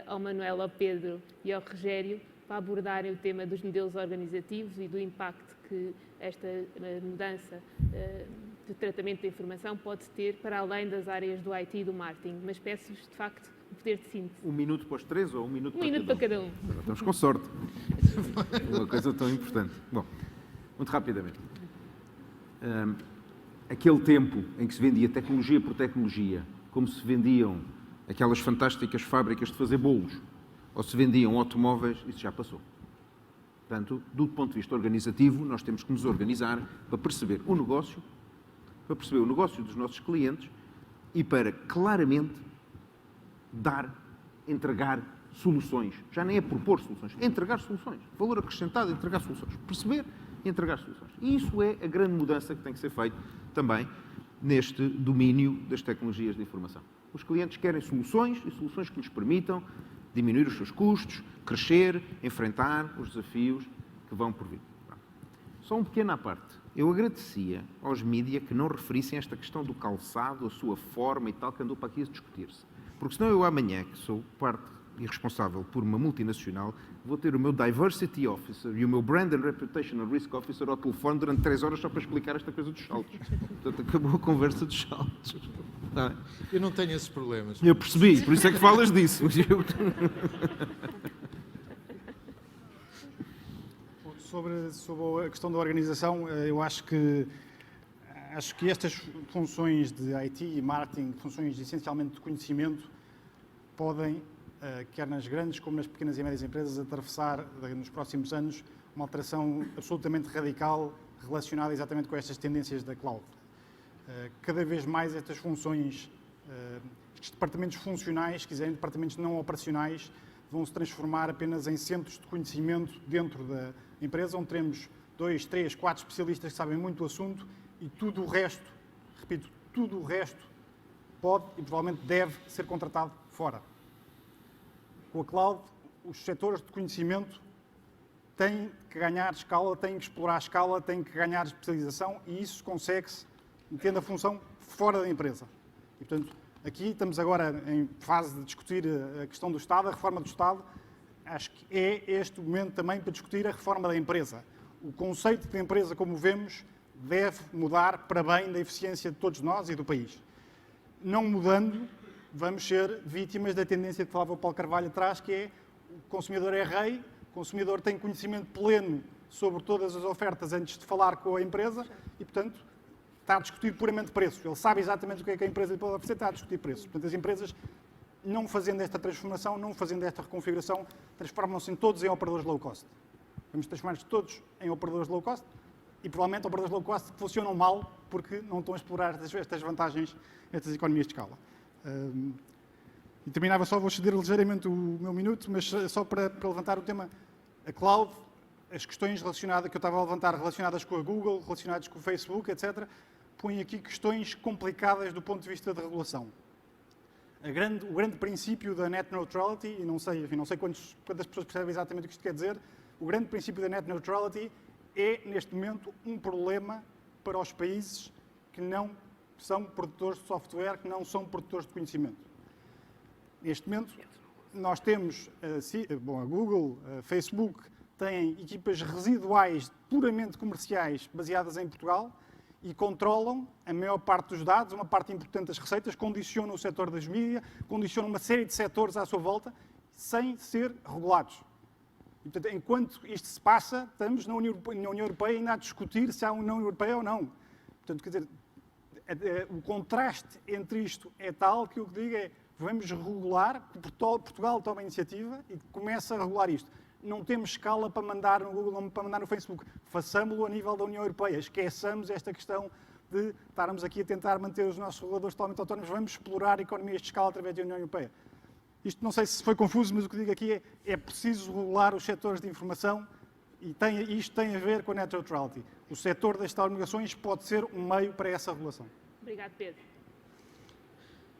ao Manuel, ao Pedro e ao Rogério para abordarem o tema dos modelos organizativos e do impacto que esta mudança de tratamento da informação pode ter para além das áreas do IT e do marketing. Mas peço-vos, de facto, o poder de síntese. Um minuto para os três ou um minuto para minuto para cada um? Estamos com sorte. Uma coisa tão importante. Bom, muito rapidamente. Aquele tempo em que se vendia tecnologia por tecnologia, como se vendiam aquelas fantásticas fábricas de fazer bolos, ou se vendiam automóveis, isso já passou. Portanto, do ponto de vista organizativo, nós temos que nos organizar para perceber o negócio dos nossos clientes e para claramente entregar soluções. Já nem é propor soluções, é entregar soluções. Valor acrescentado, entregar soluções. Perceber e entregar soluções. E isso é a grande mudança que tem que ser feita também neste domínio das tecnologias de informação. Os clientes querem soluções e soluções que lhes permitam diminuir os seus custos, crescer, enfrentar os desafios que vão por vir. Só um pequeno à parte. Eu agradecia aos mídia que não referissem esta questão do calçado, a sua forma e tal, que andou para aqui a discutir-se. Porque senão eu amanhã, que sou parte e responsável por uma multinacional, vou ter o meu Diversity Officer e o meu Brand and Reputational Risk Officer ao telefone durante 3 horas só para explicar esta coisa dos saltos. Portanto, acabou a conversa dos saltos. Tá. Eu não tenho esses problemas. Eu percebi, por isso é que falas disso. Sobre a questão da organização, eu acho que estas funções de IT e marketing, funções essencialmente de conhecimento, podem, quer nas grandes como nas pequenas e médias empresas, atravessar nos próximos anos uma alteração absolutamente radical relacionada exatamente com estas tendências da cloud. Cada vez mais estas funções, estes departamentos funcionais, se quiserem, departamentos não operacionais, vão se transformar apenas em centros de conhecimento dentro da empresa, onde teremos 2, 3, 4 especialistas que sabem muito do assunto e tudo o resto, repito, tudo o resto pode e provavelmente deve ser contratado fora. Com a cloud, os setores de conhecimento têm que ganhar escala, têm que explorar a escala, têm que ganhar especialização e isso consegue-se metendo a função fora da empresa. E, portanto, aqui estamos agora em fase de discutir a questão do Estado, a reforma do Estado. Acho que é este o momento também para discutir a reforma da empresa. O conceito de empresa, como vemos, deve mudar para bem da eficiência de todos nós e do país. Não mudando, vamos ser vítimas da tendência que falava o Paulo Carvalho atrás, que é o consumidor é rei, o consumidor tem conhecimento pleno sobre todas as ofertas antes de falar com a empresa e, portanto, está a discutir puramente preço. Ele sabe exatamente o que é que a empresa lhe pode oferecer, está a discutir preço. Portanto, as empresas, não fazendo esta transformação, não fazendo esta reconfiguração, transformam-se todos em operadores low cost. Vamos transformar-nos todos em operadores low cost e, provavelmente, operadores low cost que funcionam mal porque não estão a explorar estas vantagens, estas economias de escala. E terminava só, vou ceder ligeiramente o meu minuto, mas só para levantar o tema, a cloud, as questões relacionadas, que eu estava a levantar, relacionadas com a Google, relacionadas com o Facebook, etc., põem aqui questões complicadas do ponto de vista da regulação. O grande princípio da net neutrality, e não sei quantas pessoas percebem exatamente o que isto quer dizer, o grande princípio da net neutrality é, neste momento, um problema para os países que não são produtores de software, que não são produtores de conhecimento. Neste momento, nós temos a Google, a Facebook, têm equipas residuais puramente comerciais baseadas em Portugal e controlam a maior parte dos dados, uma parte importante das receitas, condicionam o setor das mídias, condicionam uma série de setores à sua volta, sem ser regulados. E, portanto, enquanto isto se passa, estamos na União Europeia ainda a discutir se há União Europeia ou não. Portanto, quer dizer, o contraste entre isto é tal que o que digo é vamos regular, Portugal toma a iniciativa e começa a regular isto. Não temos escala para mandar no Google, para mandar no Facebook. Façamo-lo a nível da União Europeia. Esqueçamos esta questão de estarmos aqui a tentar manter os nossos reguladores totalmente autónomos. Vamos explorar economias de escala através da União Europeia. Isto não sei se foi confuso, mas o que digo aqui é preciso regular os setores de informação e isto tem a ver com a net neutrality. O setor das telecomunicações pode ser um meio para essa regulação. Obrigado, Pedro.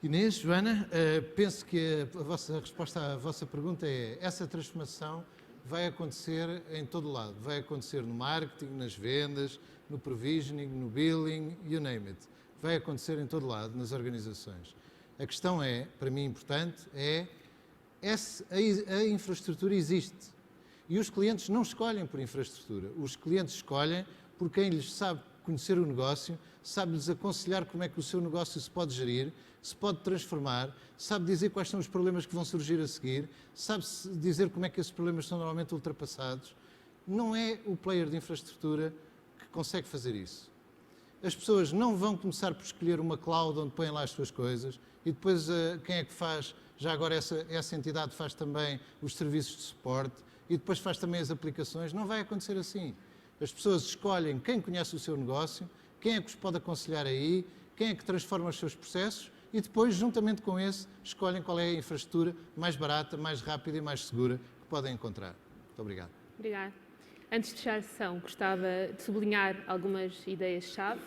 Inês, Joana, penso que a resposta à vossa pergunta é essa transformação vai acontecer em todo lado. Vai acontecer no marketing, nas vendas, no provisioning, no billing, you name it. Vai acontecer em todo lado, nas organizações. A questão é, para mim importante, a infraestrutura existe. E os clientes não escolhem por infraestrutura. Os clientes escolhem por quem lhes sabe conhecer o negócio, sabe-lhes aconselhar como é que o seu negócio se pode gerir, se pode transformar, sabe dizer quais são os problemas que vão surgir a seguir, sabe dizer como é que esses problemas são normalmente ultrapassados. Não é o player de infraestrutura que consegue fazer isso. As pessoas não vão começar por escolher uma cloud onde põem lá as suas coisas e depois quem é que faz, já agora essa entidade faz também os serviços de suporte e depois faz também as aplicações. Não vai acontecer assim. As pessoas escolhem quem conhece o seu negócio, quem é que os pode aconselhar aí, quem é que transforma os seus processos e depois, juntamente com esse, escolhem qual é a infraestrutura mais barata, mais rápida e mais segura que podem encontrar. Muito obrigado. Obrigada. Antes de fechar a sessão, gostava de sublinhar algumas ideias-chave.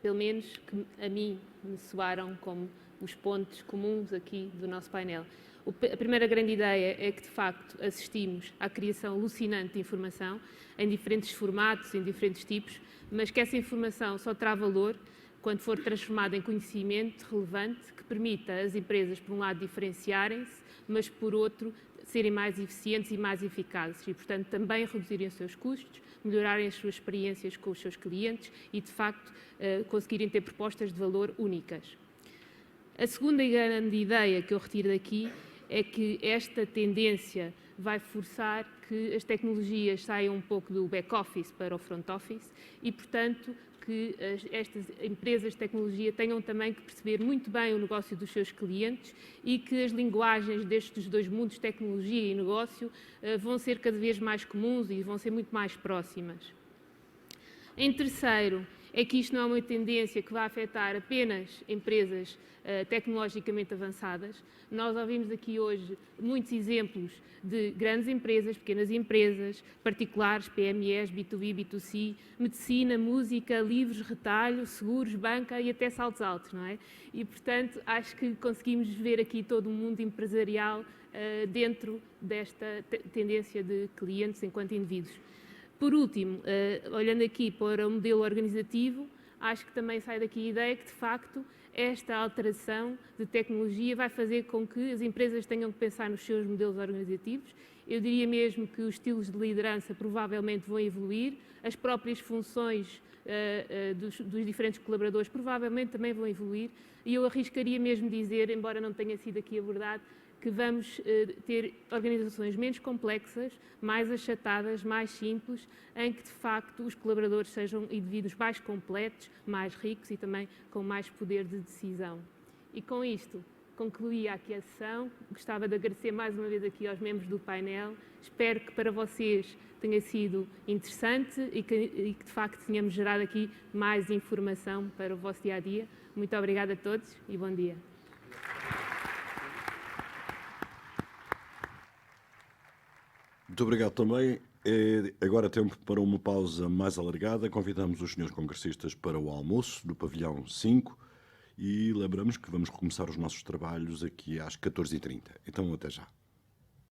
pelo menos que a mim me soaram como os pontos comuns aqui do nosso painel. A primeira grande ideia é que, de facto, assistimos à criação alucinante de informação em diferentes formatos, em diferentes tipos, mas que essa informação só terá valor quando for transformada em conhecimento relevante que permita às empresas, por um lado, diferenciarem-se, mas, por outro, serem mais eficientes e mais eficazes e, portanto, também reduzirem os seus custos, melhorarem as suas experiências com os seus clientes e, de facto, conseguirem ter propostas de valor únicas. A segunda grande ideia que eu retiro daqui é que esta tendência vai forçar que as tecnologias saiam um pouco do back-office para o front-office e, portanto, que estas empresas de tecnologia tenham também que perceber muito bem o negócio dos seus clientes e que as linguagens destes dois mundos, tecnologia e negócio, vão ser cada vez mais comuns e vão ser muito mais próximas. Em terceiro, é que isto não é uma tendência que vai afetar apenas empresas tecnologicamente avançadas. Nós ouvimos aqui hoje muitos exemplos de grandes empresas, pequenas empresas, particulares, PMEs, B2B, B2C, medicina, música, livros, retalho, seguros, banca e até saltos altos, não é? E, portanto, acho que conseguimos ver aqui todo o mundo empresarial dentro desta tendência de clientes enquanto indivíduos. Por último, olhando aqui para o modelo organizativo, acho que também sai daqui a ideia que, de facto, esta alteração de tecnologia vai fazer com que as empresas tenham que pensar nos seus modelos organizativos. Eu diria mesmo que os estilos de liderança provavelmente vão evoluir, as próprias funções dos diferentes colaboradores provavelmente também vão evoluir, e eu arriscaria mesmo dizer, embora não tenha sido aqui abordado, que vamos ter organizações menos complexas, mais achatadas, mais simples, em que, de facto, os colaboradores sejam indivíduos mais completos, mais ricos e também com mais poder de decisão. E com isto, concluí aqui a sessão. Gostava de agradecer mais uma vez aqui aos membros do painel. Espero que para vocês tenha sido interessante e que de facto, tenhamos gerado aqui mais informação para o vosso dia-a-dia. Muito obrigada a todos e bom dia. Muito obrigado também. É agora tempo para uma pausa mais alargada. Convidamos os senhores congressistas para o almoço do pavilhão 5 e lembramos que vamos recomeçar os nossos trabalhos aqui às 14h30. Então, até já.